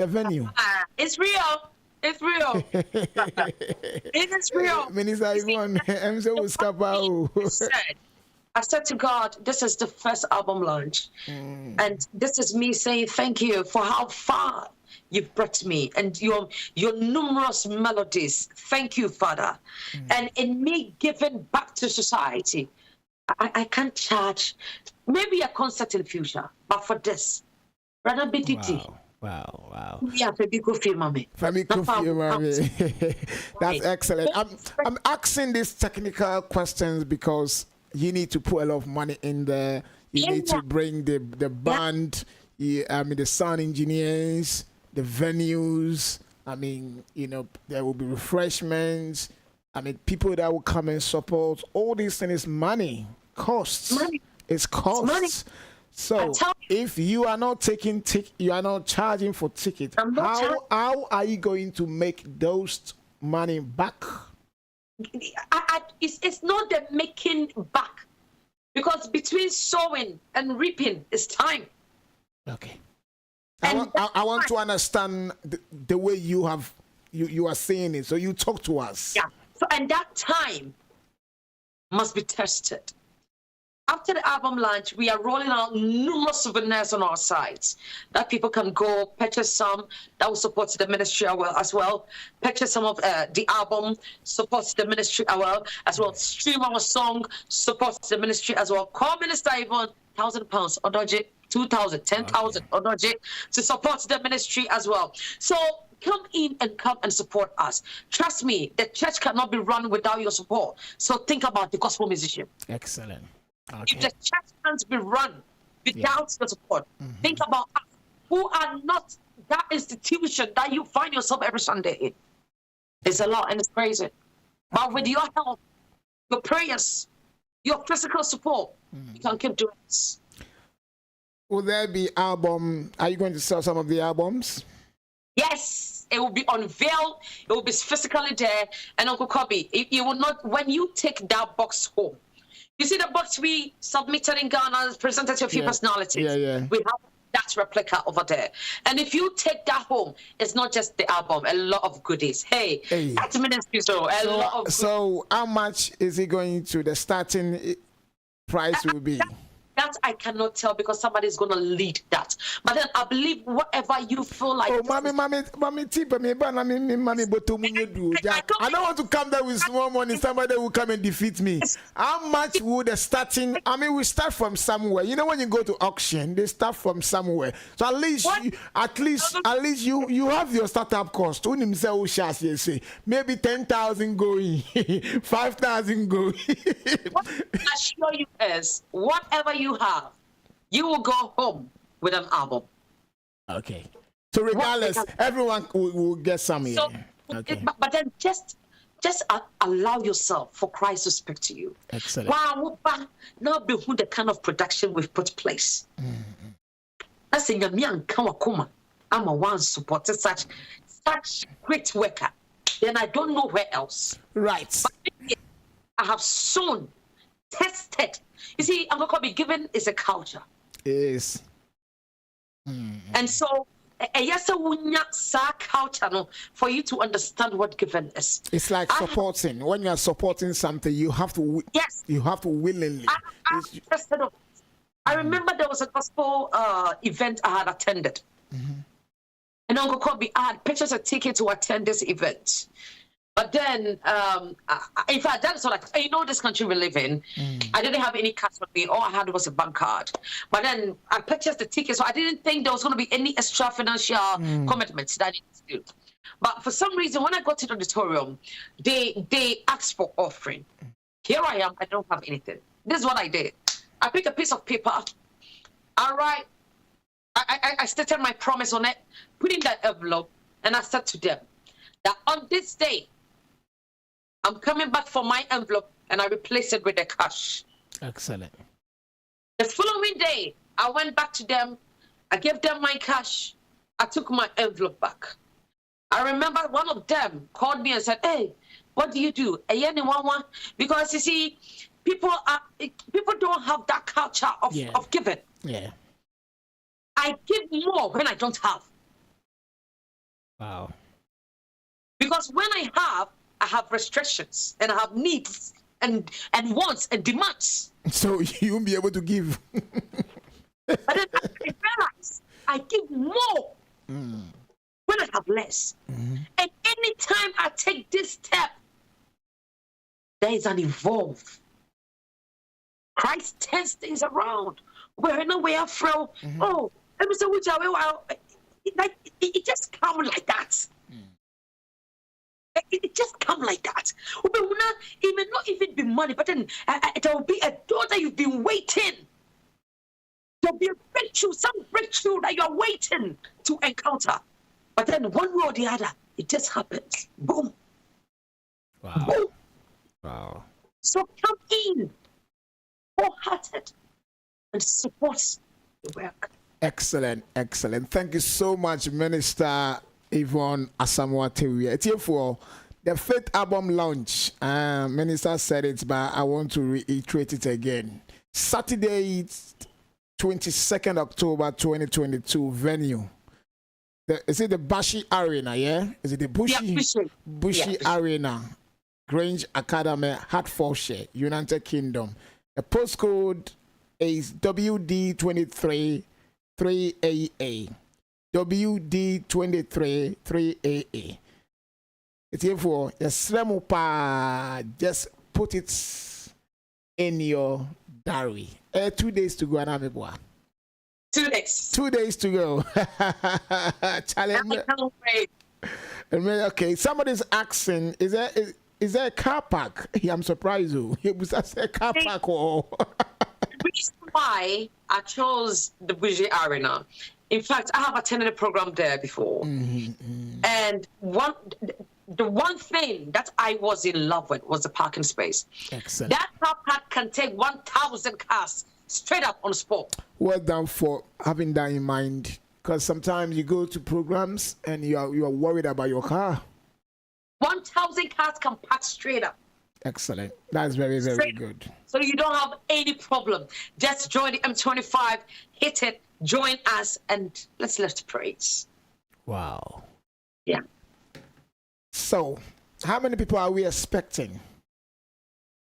venue? It's real. It's real. It is real. Minister Yvonne, I'm so I said to God, this is the first album launch. And this is me saying thank you for how far you've brought me and your numerous melodies. Thank you, Father. And in me giving back to society, I can't charge maybe a concert in the future, but for this, rather be Wow. Yeah, that's excellent. I'm asking these technical questions because you need to put a lot of money in there. You need to bring the band, the sound engineers, the venues. There will be refreshments. People that will come and support. All these things is money, costs. Money. It's costs. Money. So if you are not you are not charging for tickets, how are you going to make those money back? It's not the making back, because between sowing and reaping is time. Okay. I want to understand the way you are saying it. So you talk to us. Yeah. So and that time must be tested. After the album launch, we are rolling out numerous souvenirs on our sites that people can go purchase some that will support the ministry as well. Purchase some of the album, supports the ministry as well. Stream our song, supports the ministry as well. Call Minister Yvonne, £1,000, Odoje, 2,000, 10,000, Odoje, to support the ministry as well. So come in and come and support us. Trust me, the church cannot be run without your support. So think about the gospel musician. Excellent. Okay. If the church can't be run without the support, think about us who are not that institution that you find yourself every Sunday in. It's a lot and it's crazy. But with your help, your prayers, your physical support, you can keep doing this. Will there be album? Are you going to sell some of the albums? Yes, it will be unveiled. It will be physically there. And Uncle Kobi, you will not, when you take that box home, you see the box we submitted in Ghana, presented to a few personalities. We have that replica over there. And if you take that home, it's not just the album, a lot of goodies. Hey. That's ministry, so lot of goodies. So how much is it going to, the starting price will be? That I cannot tell because somebody's going to lead that. But then I believe whatever you feel like. Oh, mommy, tip me, but mommy, but to me, you do. I don't want to come there with small money. Somebody will come and defeat me. How much would the starting? I mean, we start from somewhere. You know, when you go to auction, they start from somewhere. So at least you have your startup cost. Maybe 10,000 going, 5,000 going. What I assure you is, whatever you have, you will go home with an album. Okay. So regardless, everyone will get some here. So, okay. But then just allow yourself for Christ to speak to you. Excellent. Wow, now behold the kind of production we've put place. That's in the I'm a one supporter such great worker. Then I don't know where else. Right. But I have sown, tested. You see, Uncle Kobi, given is a culture. Yes. And so, yes, culture for you to understand what given is. It's like supporting. When you are supporting something, you have to. Yes. You have to willingly. I remember there was a gospel event I had attended. And Uncle Kobi, I had purchased a ticket to attend this event. But then, in fact, that's like, you know, this country we live in, I didn't have any cash with me. All I had was a bank card. But then I purchased the ticket, so I didn't think there was going to be any extra financial commitments that I needed to do. But for some reason, when I got to the auditorium, they asked for offering. Here I am, I don't have anything. This is what I did. I picked a piece of paper. All right. I stated my promise on it, put in that envelope, and I said to them that on this day, I'm coming back for my envelope, and I replaced it with the cash. Excellent. The following day, I went back to them. I gave them my cash. I took my envelope back. I remember one of them called me and said, "Hey, what do you do?" Because you see, people don't have that culture of giving. Yeah. I give more when I don't have. Wow. Because when I have restrictions and I have needs and wants and demands. So you won't be able to give. But then I realize I give more when I have less. And anytime I take this step, there is an evolve. Christ turns things around. We're no way afro. Oh, it just comes like that. It just come like that. It may not even be money, but then there will be a door that you've been waiting. There'll be a breakthrough, some breakthrough that you're waiting to encounter. But then one way or the other, it just happens. Boom. Wow. Boom. Wow. So come in, wholehearted, and support the work. Excellent, excellent. Thank you so much, Minister Yvonne Asamoah-Taiwah. It's here for the fifth album launch. Minister said it, but I want to reiterate it again. Saturday, 22nd October 2022, venue. Is it the Bashi Arena, yeah? Is it the Bushi Arena? Grange Academy, Hertfordshire, United Kingdom. The postcode is WD23 3AA. WD23 3AA. It's here for the Sremupa. Just put it in your diary. 2 days to go, Anamibwa. 2 days. 2 days to go. Challenge. Okay, somebody's asking, is there a car park? I'm surprised. It was a car park. The reason why I chose the Buji Arena In fact, I have attended a program there before. And the one thing that I was in love with was the parking space. Excellent. That car park can take 1,000 cars straight up on the spot. Well done for having that in mind. Because sometimes you go to programs and you are worried about your car. 1,000 cars can park straight up. Excellent. That's very, very good. So you don't have any problem. Just join the M25, hit it, join us, and let's praise. Wow. Yeah. So, how many people are we expecting?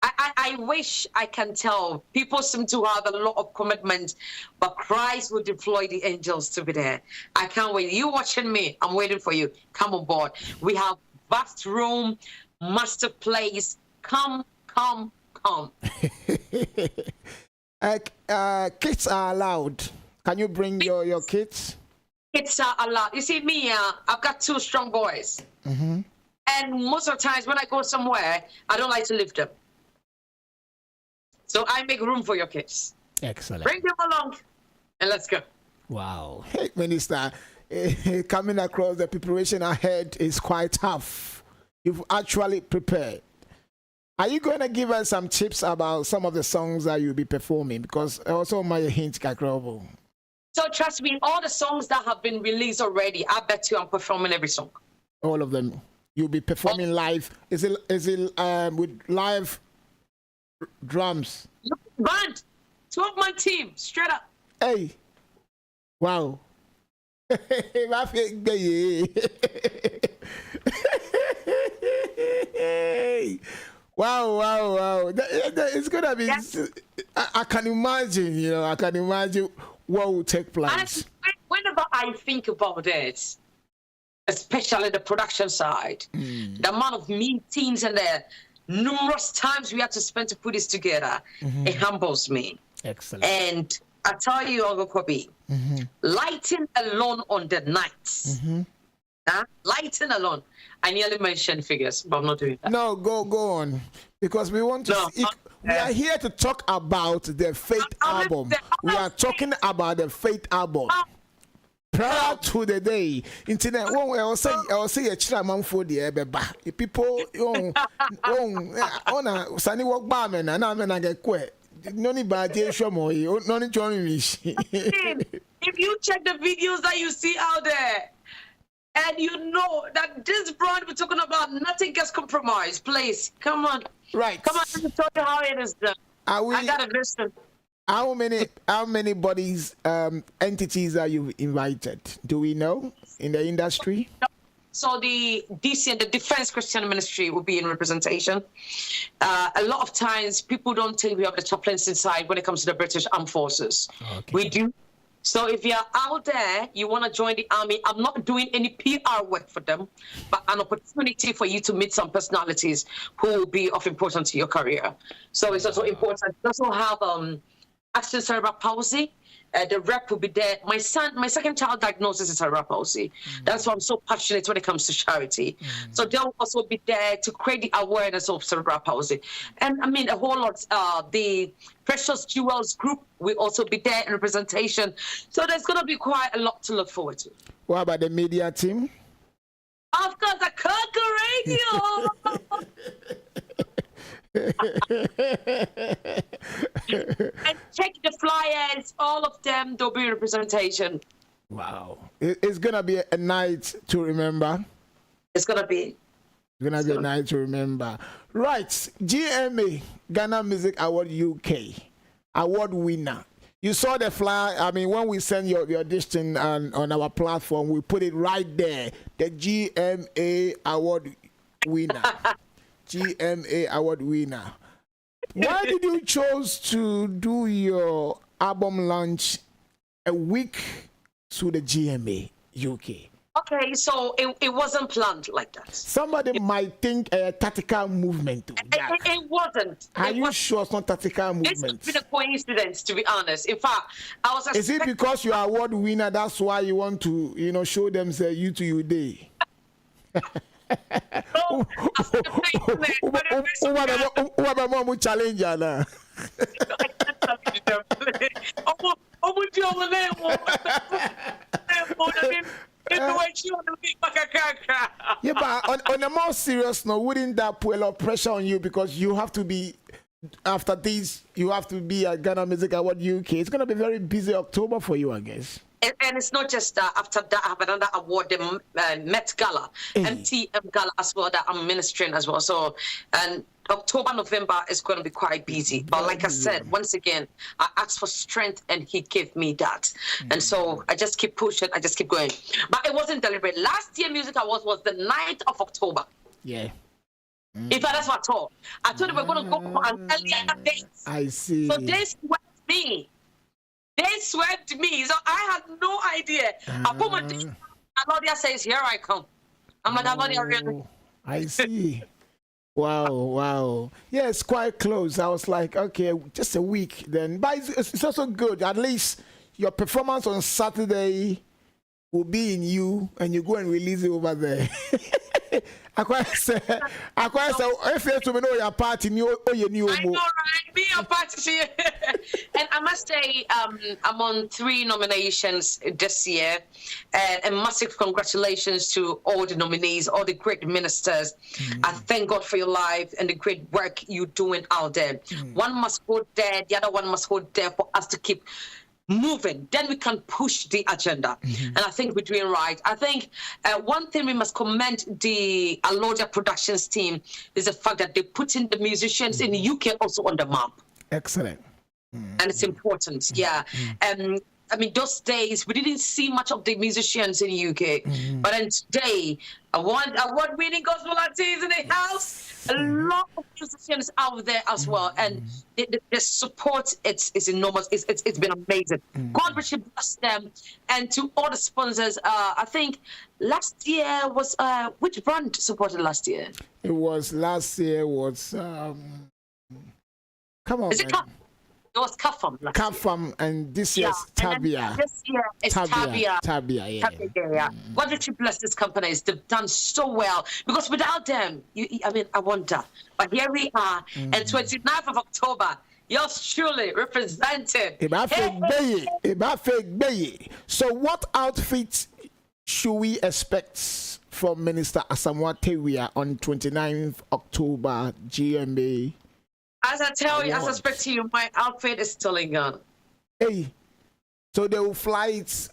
I wish I can tell. People seem to have a lot of commitment, but Christ will deploy the angels to be there. I can't wait. You watching me? I'm waiting for you. Come on board. We have vast room, master place. Come. Kids are allowed. Can you bring your kids? Kids are allowed. You see me, I've got 2 strong boys. And most of the times when I go somewhere, I don't like to leave them. So I make room for your kids. Excellent. Bring them along and let's go. Wow. Hey, Minister, coming across the preparation ahead is quite tough. You've actually prepared. Are you going to give us some tips about some of the songs that you'll be performing? Because also my hint, Kakrobo. So trust me, all the songs that have been released already, I bet you I'm performing every song. All of them. You'll be performing live. Is it with live drums? Band, 12-man team, straight up. Hey, wow. Wow. It's gonna be. Yes. I can imagine. I can imagine what will take place. Whenever I think about it, especially the production side, the amount of meetings and the numerous times we had to spend to put this together, it humbles me. Excellent. And I tell you, Uncle Kobi, lighting alone on the nights. Lighting alone. I nearly mentioned figures, but I'm not doing that. No, go on. Because we want to we are here to talk about the Faith album. We are talking about the Faith album. Prior to the day, internet when I say a chairman for the people on a sunny walk barman and I'm gonna get quit. No need bad show more, no need joining me. If you check the videos that you see out there, and you know that this brand we're talking about, nothing gets compromised. Please, come on. Right. Come on, let me tell you how it is done. I got to listen. How many bodies, entities are you invited? Do we know in the industry? So the DC and the Defense Christian Ministry will be in representation. A lot of times people don't think we have the chaplains inside when it comes to the British Armed Forces. Okay. We do. So if you're out there, you want to join the army, I'm not doing any PR work for them, but an opportunity for you to meet some personalities who will be of importance to your career. So it's also important. We also have Action cerebral palsy. The rep will be there. My second child diagnosis is cerebral palsy. That's why I'm so passionate when it comes to charity. So they'll also be there to create the awareness of cerebral palsy. And I mean, a whole lot, the Precious Jewels group will also be there in representation. So there's going to be quite a lot to look forward to. What about the media team? Of course, the Coco Radio. And check the flyers, all of them, there'll be representation. Wow. It's going to be a night to remember. It's going to be. It's going to be a night to remember. Right. GMA, Ghana Music Award UK, award winner. You saw the flyer. I mean, when we send your audition on our platform, we put it right there. The GMA award winner. GMA award winner. Why did you choose to do your album launch a week to the GMA UK? Okay, so it wasn't planned like that. Somebody might think a tactical movement. It wasn't. Are you sure it's not tactical movement? It's been a coincidence, to be honest. In fact, I was. Is it because you are award winner? That's why you want to, show them say you to your day. No, challenge now. Yeah, but on a more serious note, wouldn't that put a lot of pressure on you because you have to be after this, you have to be at Ghana Music Award UK. It's gonna be very busy October for you, I guess. And it's not just after that, I have another award, the Met Gala, MTM Gala as well, that I'm ministering as well. So, and October, November is going to be quite busy. But like I said, once again, I asked for strength and he gave me that. And so I just keep pushing, I just keep going. But it wasn't deliberate. Last year, Music Awards was the 9th of October. Yeah. In fact, that's what I told. I told them we're going to go for an earlier date. I see. So they swept me. They swept me. So I had no idea. I put my dish, and Claudia says, here I come. I'm like, Claudia, really? I see. Wow. Yeah, it's quite close. I was like, okay, just a week then. But it's also good. At least your performance on Saturday will be in you and you go and release it over there. I quite say, if you to know your party, I know, right? Be a party. And I must say, I'm on 3 nominations this year. And massive congratulations to all the nominees, all the great ministers. I thank God for your life and the great work you're doing out there. One must go there, the other one must go there for us to keep moving. Then we can push the agenda. And I think we're doing right. I think one thing we must commend the Alodia Productions team is the fact that they put in the musicians in the UK also on the map. Excellent. And it's important, yeah. I mean, those days, we didn't see much of the musicians in the UK. But then today, award-winning gospel artists in the house, a lot of musicians out there as well. And the support, it's enormous. It's been amazing. God richly bless them. And to all the sponsors, I think last year was, which brand supported last year? It was, last year was, come on, Is it It was Kafam, and this year's Tabia. This year is Tabia. Tabia. God richly bless these companies. They've done so well because without them, I wonder. But here we are, and 29th of October, yours truly represented. So, what outfits should we expect from Minister Asamoah-Taiwah on 29th October GMA? As I tell you, as I speak to you, my outfit is still in Ghana. Hey, so they will fly it.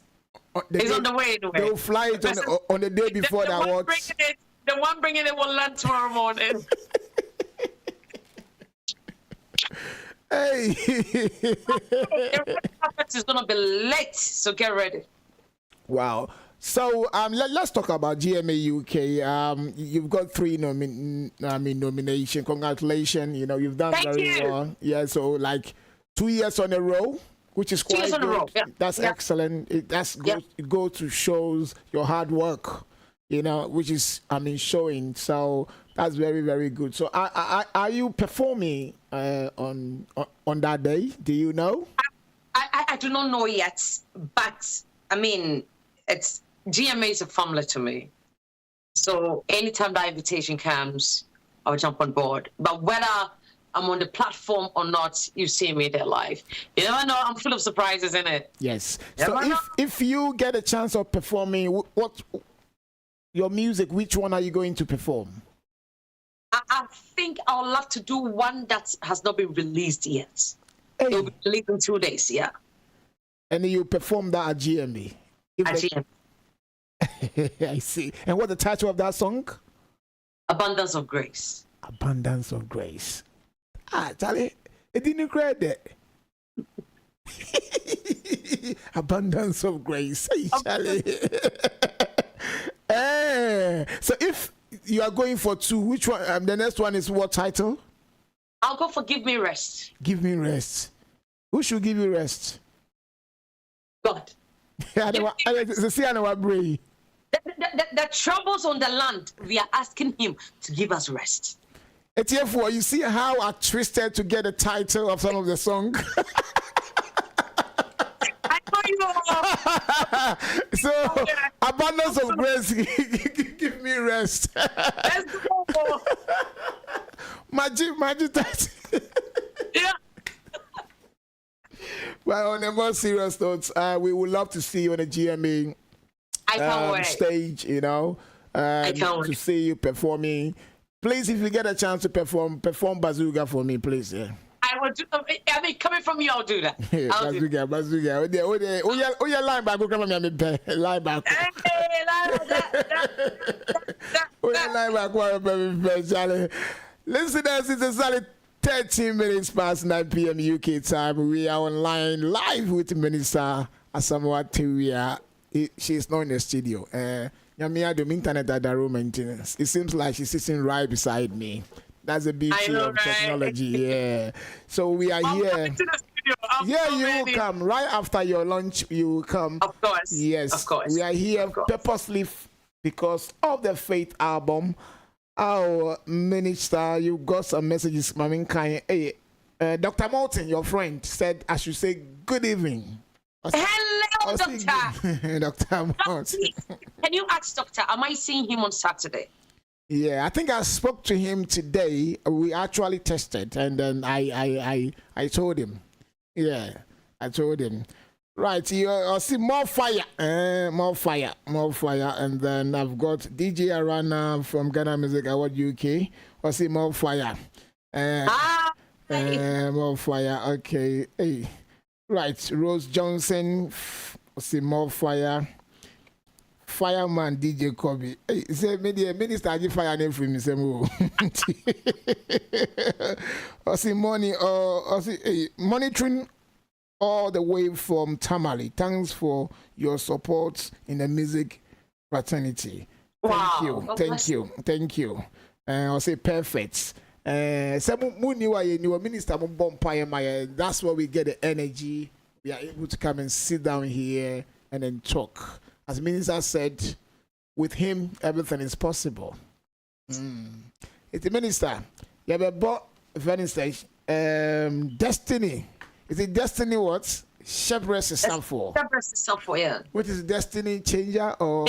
It's on the way anyway. They will fly it on the day before the awards. The one bringing it will land tomorrow morning. Hey, it's gonna be late, so get ready. Wow. So let's talk about GMA UK. You've got 3 nomination. Congratulations. You've done very well. Yeah. So like 2 years on a row, which is quite good. That's excellent. It goes to shows your hard work. Which is showing. So that's very, very good. So are you performing on that day? Do you know? I do not know yet, but it's GMA is a family to me. So anytime that invitation comes, I'll jump on board. But whether I'm on the platform or not, you see me there live. You never know. I'm full of surprises, in it. Yes. So if you get a chance of performing, what your music, which one are you going to perform? I think I would love to do one that has not been released yet. Hey. It will be released in 2 days, yeah. And you perform that at GMA? At GMA. I see. And what's the title of that song? Abundance of Grace. Abundance of Grace. Charlie, it didn't credit. Abundance of Grace. Hey, Charlie. So if you are going for 2, which one? The next one is what title? I'll go for Give Me Rest. Give Me Rest. Who should give you rest? God. The troubles on the land, we are asking him to give us rest. It's therefore, you see how I twisted to get a title of some of the song. I know you are. So, Abundance of Grace, give me rest. Let's go. Magic that. Yeah. Well, on a more serious note, we would love to see you on the GMA. can't wait. stage, you know, I can't to wait. see you performing. Please, if you get a chance to perform Bazooka for me, please. Yeah. I will do. I mean, coming from you, I'll do that. I'll do that. Bazooka. Oh, yeah, line back. Come on, line back. Hey, Oh, yeah, line back. Charlie. Listeners, it's exactly 13 minutes past 9 p.m. UK time. We are online live with Minister Asamoah-Taiwah. She's not in the studio. Yamia, the internet at the room maintenance. It seems like she's sitting right beside me. That's the beauty of technology. Yeah. So we are here. Yeah, you will come right after your lunch. You will come. Of course. Yes. Of course. We are here purposely because of the Faith album. Our minister, you got some messages. Hey, Dr. Moulton, your friend, said I should say good evening. Hello, Doctor. Dr. Moulton. Can you ask Doctor, am I seeing him on Saturday? Yeah, I think I spoke to him today. We actually tested, and then I told him. Yeah, I told him. Right, you see more fire, more fire, and then I've got DJ Arana from Ghana Music Award UK. I see more fire. More fire. Okay, hey, right. Rose Johnson. I see more fire. Fireman DJ Kobi. Hey, say media minister I fire name for me. Say more. I see money. I see monitoring all the way from Tamale. Thanks for your support in the music fraternity. Thank you. Thank you. I'll say perfect. That's where we get the energy. We are able to come and sit down here and then talk. As Minister said, with him, everything is possible. It's the Minister. You have bought Destiny. Is it Destiny what? Shepherdess is stand for. Shepherdess is stand for, yeah. What is Destiny Changer or?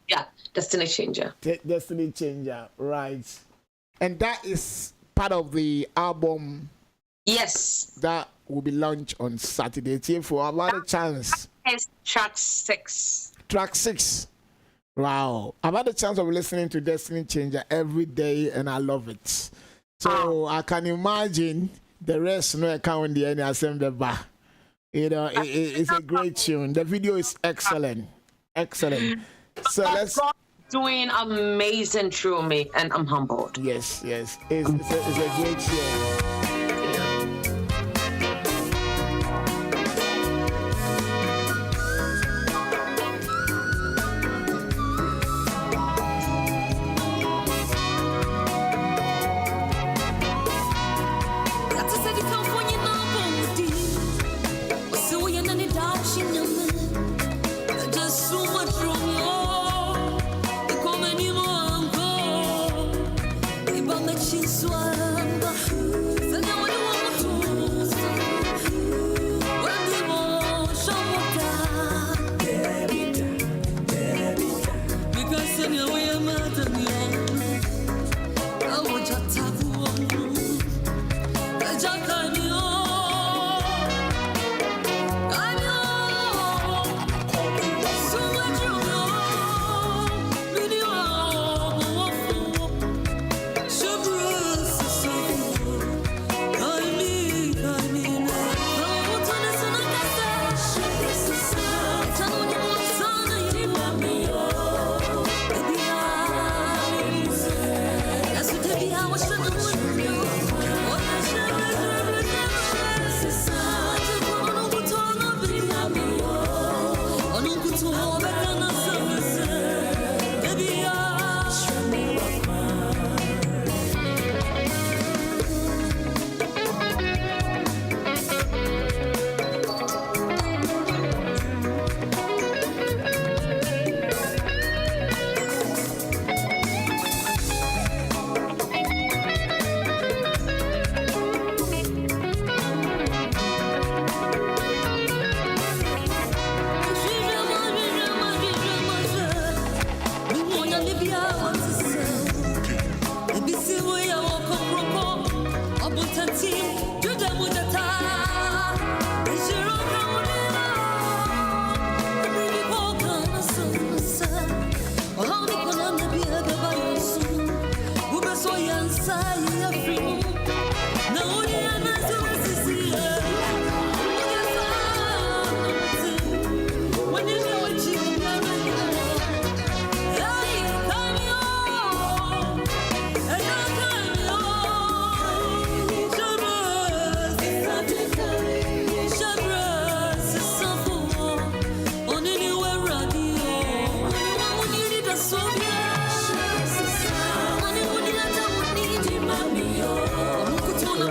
Yeah, Destiny Changer. Destiny Changer, right. And that is part of the album. Yes. That will be launched on Saturday. For a lot of chance. It's track 6. Track 6. Wow. I've had a chance of listening to Destiny Changer every day and I love it. So I can imagine the rest no account the any assembly bar. You know, it's a great tune. The video is excellent. Excellent. So let's doing amazing through me and I'm humbled. Yes. It's a great tune.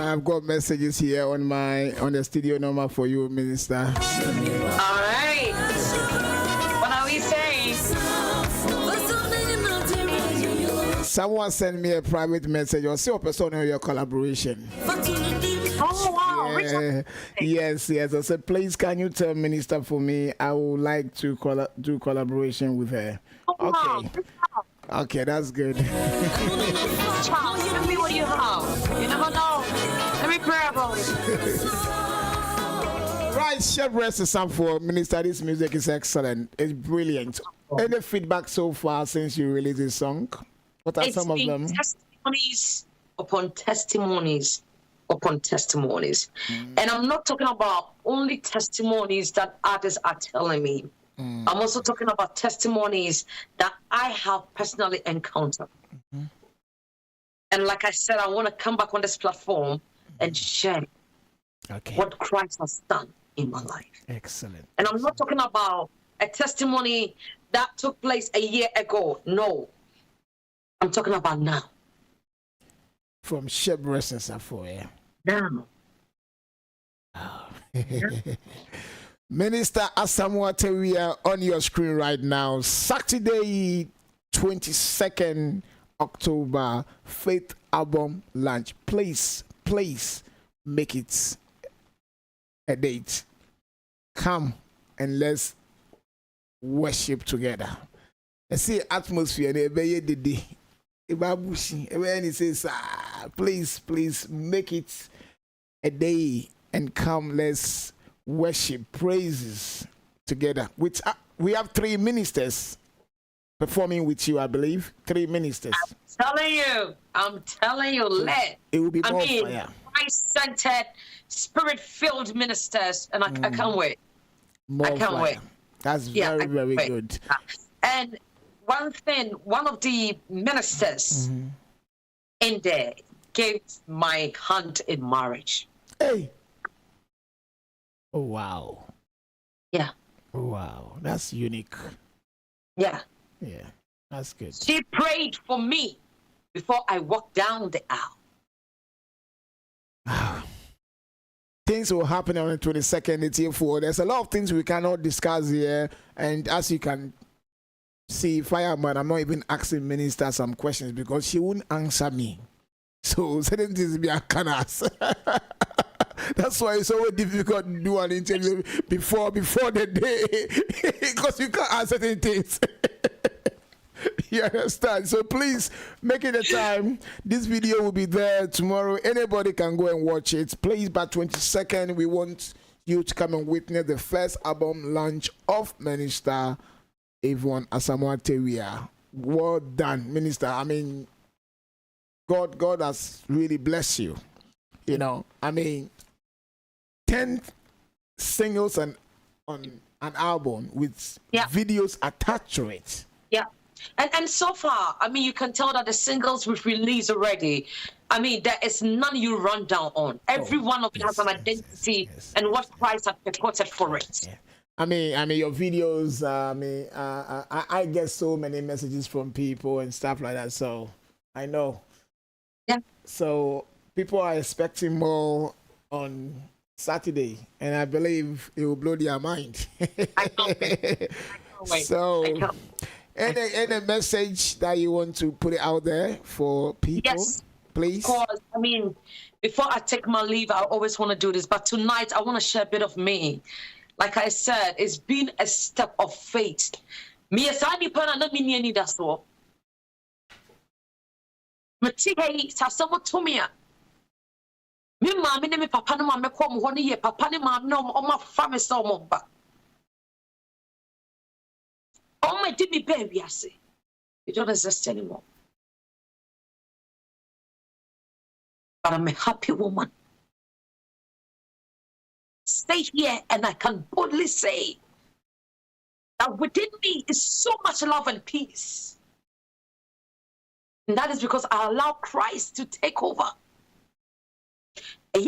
I've got messages here on the studio number for you, Minister. All right. What are we saying? Someone sent me a private message or see a person in your collaboration. Oh wow. Yeah. Yes. I said, please, can you tell Minister for me? I would like to do collaboration with her. Oh, okay. Wow. Okay, that's good. Charles, tell me what you have. You never know. Let me pray about it. Right, Chef Rest is up for Minister. This music is excellent. It's brilliant. Any feedback so far since you released this song? What are some of them? Testimonies upon testimonies upon testimonies. And I'm not talking about only testimonies that others are telling me. I'm also talking about testimonies that I have personally encountered. And like I said, I want to come back on this platform and share what Christ has done in my life. Excellent. And I'm not talking about a testimony that took place a year ago. No. I'm talking about now. From Shebress and Safoya. Now. Minister Asamoah-Taiwah on your screen right now. Saturday, 22nd October, Faith Album launch. Please make it a date. Come and let's worship together. I see atmosphere. Please make it a day and come. Let's worship, praises together. Which we have 3 ministers performing with you, I believe. 3 ministers. I'm telling you, let it will be more fire. Christ-centered, spirit-filled ministers, and I can't wait. I can't wait. That's very good. And one of the ministers in there gave my hand in marriage. Hey. Oh, wow. Yeah. Oh, wow. That's unique. Yeah. Yeah. That's good. She prayed for me before I walked down the aisle. Things will happen on the 22nd. It's here for. There's a lot of things we cannot discuss here. And as you can see, Fireman, I'm not even asking Minister some questions because she won't answer me. So certain things be a canas. That's why it's always difficult to do an interview before the day because you can't answer certain things. You understand? So please make it a time. This video will be there tomorrow. Anybody can go and watch it. Please, by 22nd, we want you to come and witness the first album launch of Minister Yvonne Asamoah-Taiwah. Well done, Minister. I mean, God has really blessed you. You know, I mean, 10 singles on an album with videos attached to it. Yeah. And so far, I mean, you can tell that the singles we've released already, I mean, there is none you run down on. Every one of it has an identity and what Christ has purported for it. Yeah. I mean, your videos, I get so many messages from people and stuff like that. So I know. Yeah. So people are expecting more on Saturday, and I believe it will blow their mind. I can't wait. So, any message that you want to put it out there for people? Yes, please. Because I mean, before I take my leave, I always want to do this, but tonight I want to share a bit of me. Like I said, it's been a step of faith. Me as I na me ni da so. Mati sa somo to me. Me mama ne me papa no mama ko mo ho ne ye papa ne mama no o ma fa me so mo ba. Oh my did me baby I say. It don't exist anymore. but I'm a happy woman. Stay here, and I can boldly say that within me is so much love and peace. And that is because I allow Christ to take over. And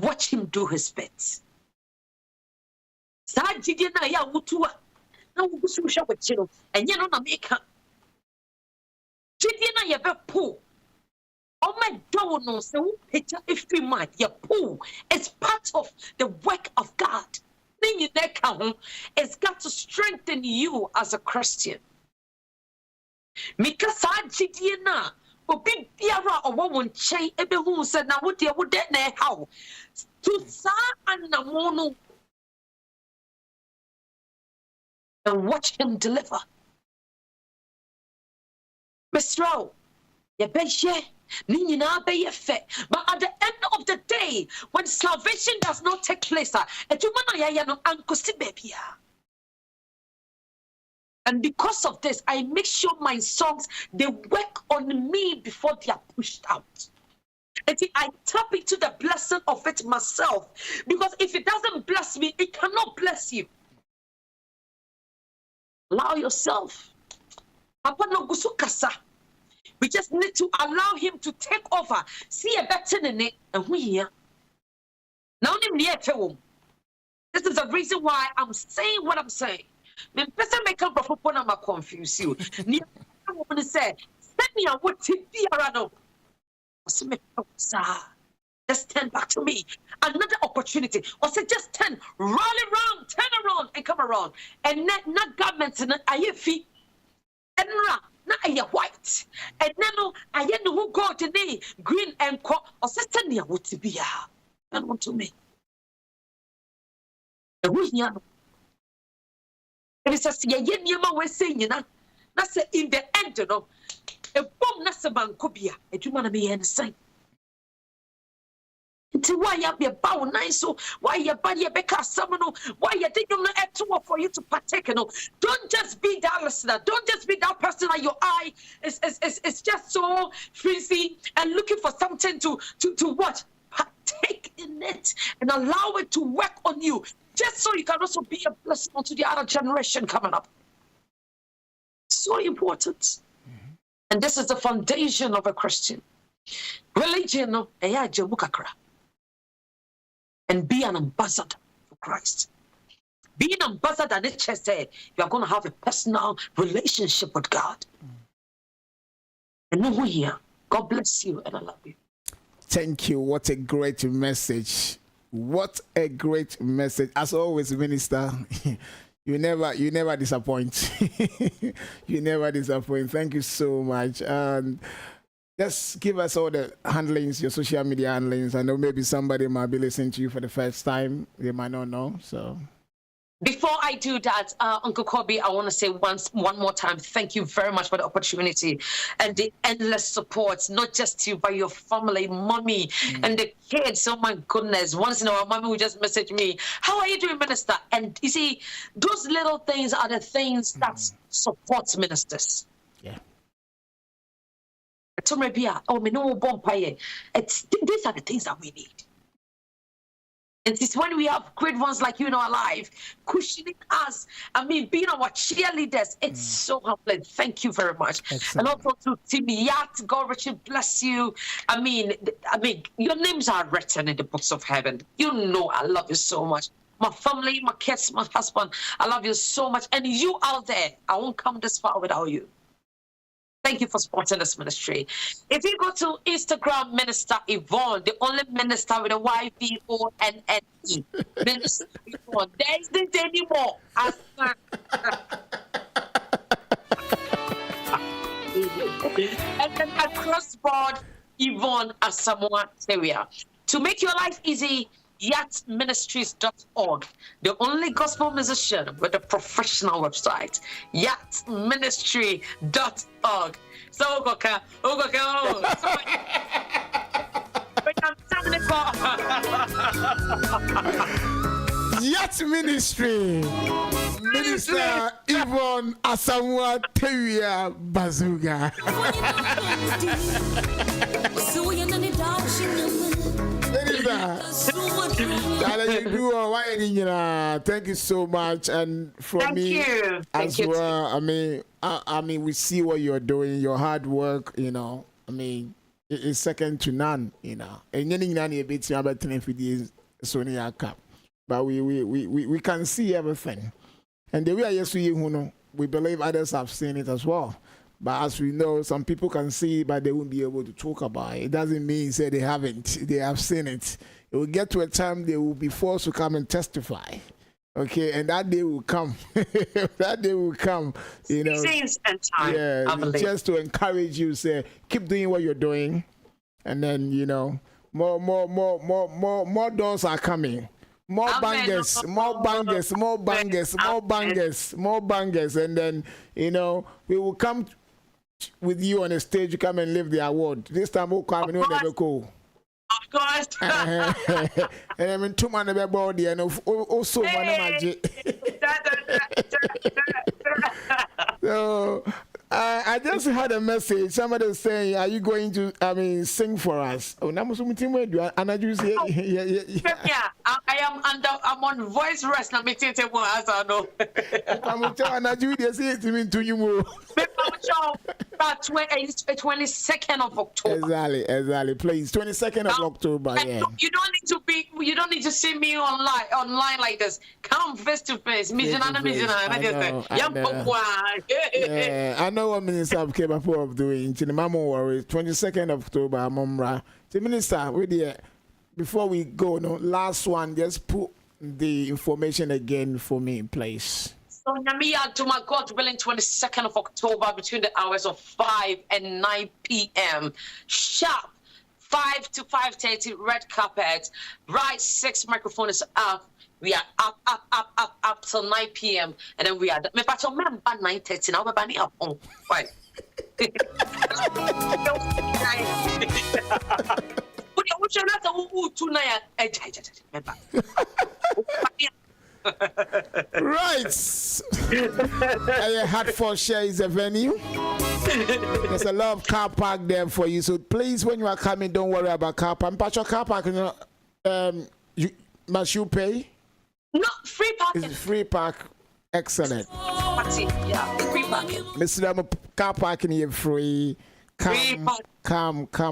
watch him do his bit. And oh my God, no, so if we might, your pool is part of the work of God. It's got to strengthen you as a Christian. Because I did obi biara owo won chen ebe hu se na wo de na how to sa anamo no and watch him deliver. Mr. Ye be ye ni nyina be ye fe, but at the end of the day when salvation does not take place etuma na ya no ankosi bebia. And because of this, I make sure my songs, they work on me before they are pushed out. And see, I tap into the blessing of it myself. Because if it doesn't bless me, it cannot bless you. Allow yourself. We just need to allow him to take over. See a better in it. And we here. Now, this is the reason why I'm saying what I'm saying. Me person make up for phone am confuse you. Ni woman say, "Send me a what biara no." Just turn back to me. Another opportunity. Or say just turn around, turn around and come around. And not government na aye fi. And na aye white. And no aye no who go today green and co or say send me a what biara. And want to me. And we here. And it's just we're saying, that's in the end, a bomb Nasaban Kobia, a human be and same. Until why you be a bow nice, so why your body a becca samano, why you think you're not at all for you to partake. Don't just be that listener, don't just be that person that your eye is just so frizzy and looking for something to watch. Partake in it and allow it to work on you. Just so you can also be a blessing to the other generation coming up. So important. Mm-hmm. And this is the foundation of a Christian. Religion, and be an ambassador for Christ. Be an ambassador, and it just said you are going to have a personal relationship with God. And no here. God bless you, and I love you. Thank you. What a great message. What a great message. As always, Minister, you never disappoint. You never disappoint. Thank you so much. And just give us all the handlings, your social media handlings. I know maybe somebody might be listening to you for the first time. They might not know. So before I do that, Uncle Kobi, I want to say one more time, thank you very much for the opportunity and the endless support, not just you, but your family, mommy, and the kids. Oh my goodness. Once in a while, mommy will just message me, how are you doing, Minister? And you see, those little things are the things that support ministers. Yeah. These are the things that we need. And it's when we have great ones like you in our life, cushioning us, being our cheerleaders, it's so humbling. Thank you very much. Excellent. And also to Timmy Yat, God Richard bless you. Your names are written in the books of heaven. You know I love you so much. My family, my kids, my husband, I love you so much. And you out there, I won't come this far without you. Thank you for supporting this ministry. If you go to Instagram, Minister Yvonne, the only minister with a YVONNE, Minister Yvonne, there isn't anymore. And then across board, Yvonne Asamoah-Taiwah. To make your life easy, yatministries.org, the only gospel musician with a professional website, yatministry.org. So, Yacht Ministry. Minister Yvonne Asamoah-Taiwah Bazooka. Thank you so much, and from me as well. I mean, we see what you're doing, your hard work. You know, I mean, it's second to none. You know, and a bit about 10 days, Sonia Cup, but we can see everything, and the way I see you, we believe others have seen it as well. But as we know, some people can see it, but they won't be able to talk about it. It doesn't mean say they haven't. They have seen it. It will get to a time they will be forced to come and testify. Okay, and that day will come. That day will come. You know, time, yeah, just to encourage you, say keep doing what you're doing, and then you know more doors are coming. More bangers, more bangers, more bangers, more bangers, more bangers, and then you know we will come with you on a stage. You come and live the award. This time we'll come and never go. Of course. And I mean, 2 months about the and also one magic. So I just had a message. Somebody was saying, "Are you going to? I mean, sing for us?" Oh, now and I just say, yeah, I'm on voice rest. I'm making it more as I know. I'm telling you, they say it to you more. 22nd of October. Exactly. Please, 22nd of October. Yeah. You don't need to see me online like this. Come face to face. I know what Minister of capable of doing. Mama worries. 22nd of October, Momra. The Minister, before we go, last one, just put the information again for me in place. So, Namia, to my God willing, 22nd of October, between the hours of 5 and 9 p.m. Sharp, 5 to 5:30, red carpet. Right 6 microphone is up. We are up till 9 p.m. And then we are. Me pato remember 9:30 now. Me bani up on right. Right. Hertfordshire is a venue. There's a lot of car park there for you. So please, when you are coming, don't worry about car park. But your car park, must you pay? No, free parking. It's free park. Excellent. Yeah, free parking. Mr. Car parking here free. Come,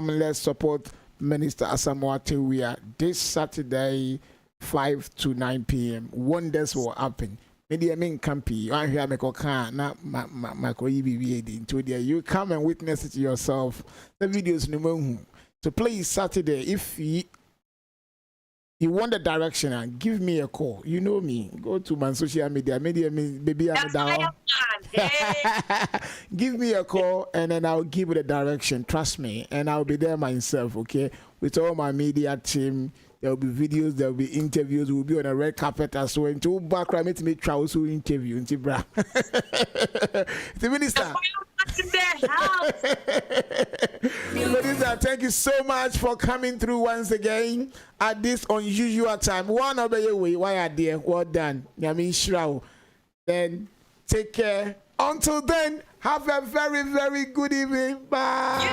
let's support Minister Asamoah-Taiwah this Saturday, 5 to 9 p.m. Wonders will happen. Maybe I mean campy. I hear me coca na my into there. You come and witness it yourself. The videos no. So please Saturday, if you want the direction, and give me a call. You know me. Go to my social media. Baby, I'm down. Give me a call and then I'll give you the direction. Trust me, and I'll be there myself. Okay, with all my media team. There will be videos, there will be interviews, we'll be on a red carpet as well. Into background, meet me try also interview. Into bra. The minister. Minister, thank you so much for coming through once again at this unusual time. One of the way, why are there? Well done. Yamin Shrao. Then take care. Until then, have a very, very good evening. Bye.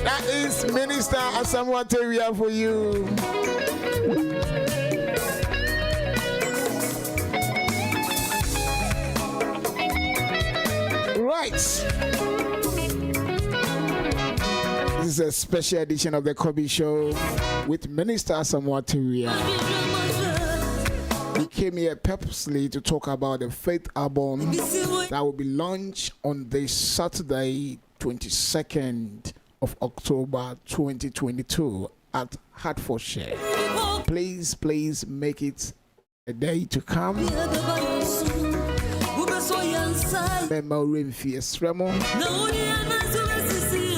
That is Minister Asamoah-Taiwah for you. Right. This is a special edition of the Kobi Show with Minister Asamoah-Taiwah. We came here purposely to talk about the Faith album that will be launched on this Saturday, 22nd of October 2022 at Hertfordshire. Please make it a day to come.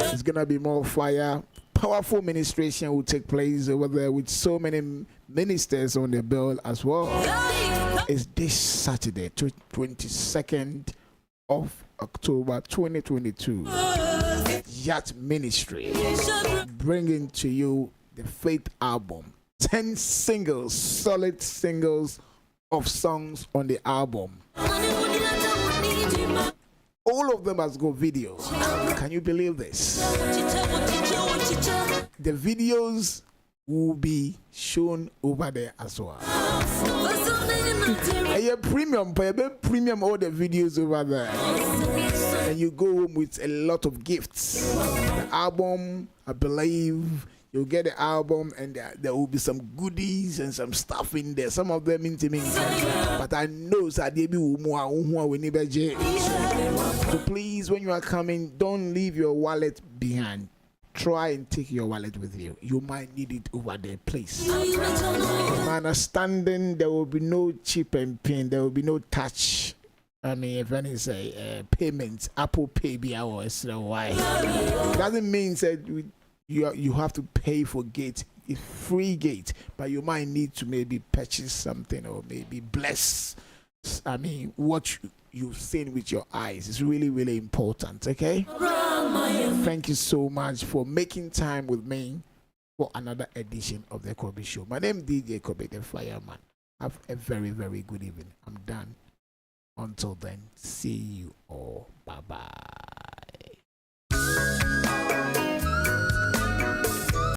It's gonna be more fire. Powerful ministration will take place over there with so many ministers on the bill as well. It's this Saturday, 22nd of October 2022. Yacht Ministry bringing to you the Faith album. 10 singles, solid singles of songs on the album. All of them has got videos. Can you believe this? The videos will be shown over there as well. Premium all the videos over there. And you go home with a lot of gifts. The album, I believe, you'll get the album and there will be some goodies and some stuff in there. Some of them intimate. But I know that they be so please, when you are coming, don't leave your wallet behind. Try and take your wallet with you. You might need it over there, please. My understanding, there will be no chip and pin. There will be no touch. I mean, if any say payments, Apple Pay be our why. Doesn't mean that you have to pay for gate. It's free gate, but you might need to maybe purchase something or maybe bless. I mean, what you've seen with your eyes is really, really important. Okay. Thank you so much for making time with me for another edition of the Kobi Show. My name is DJ Kobi, the Fireman. Have a very, very good evening. I'm done. Until then, see you all. Bye bye.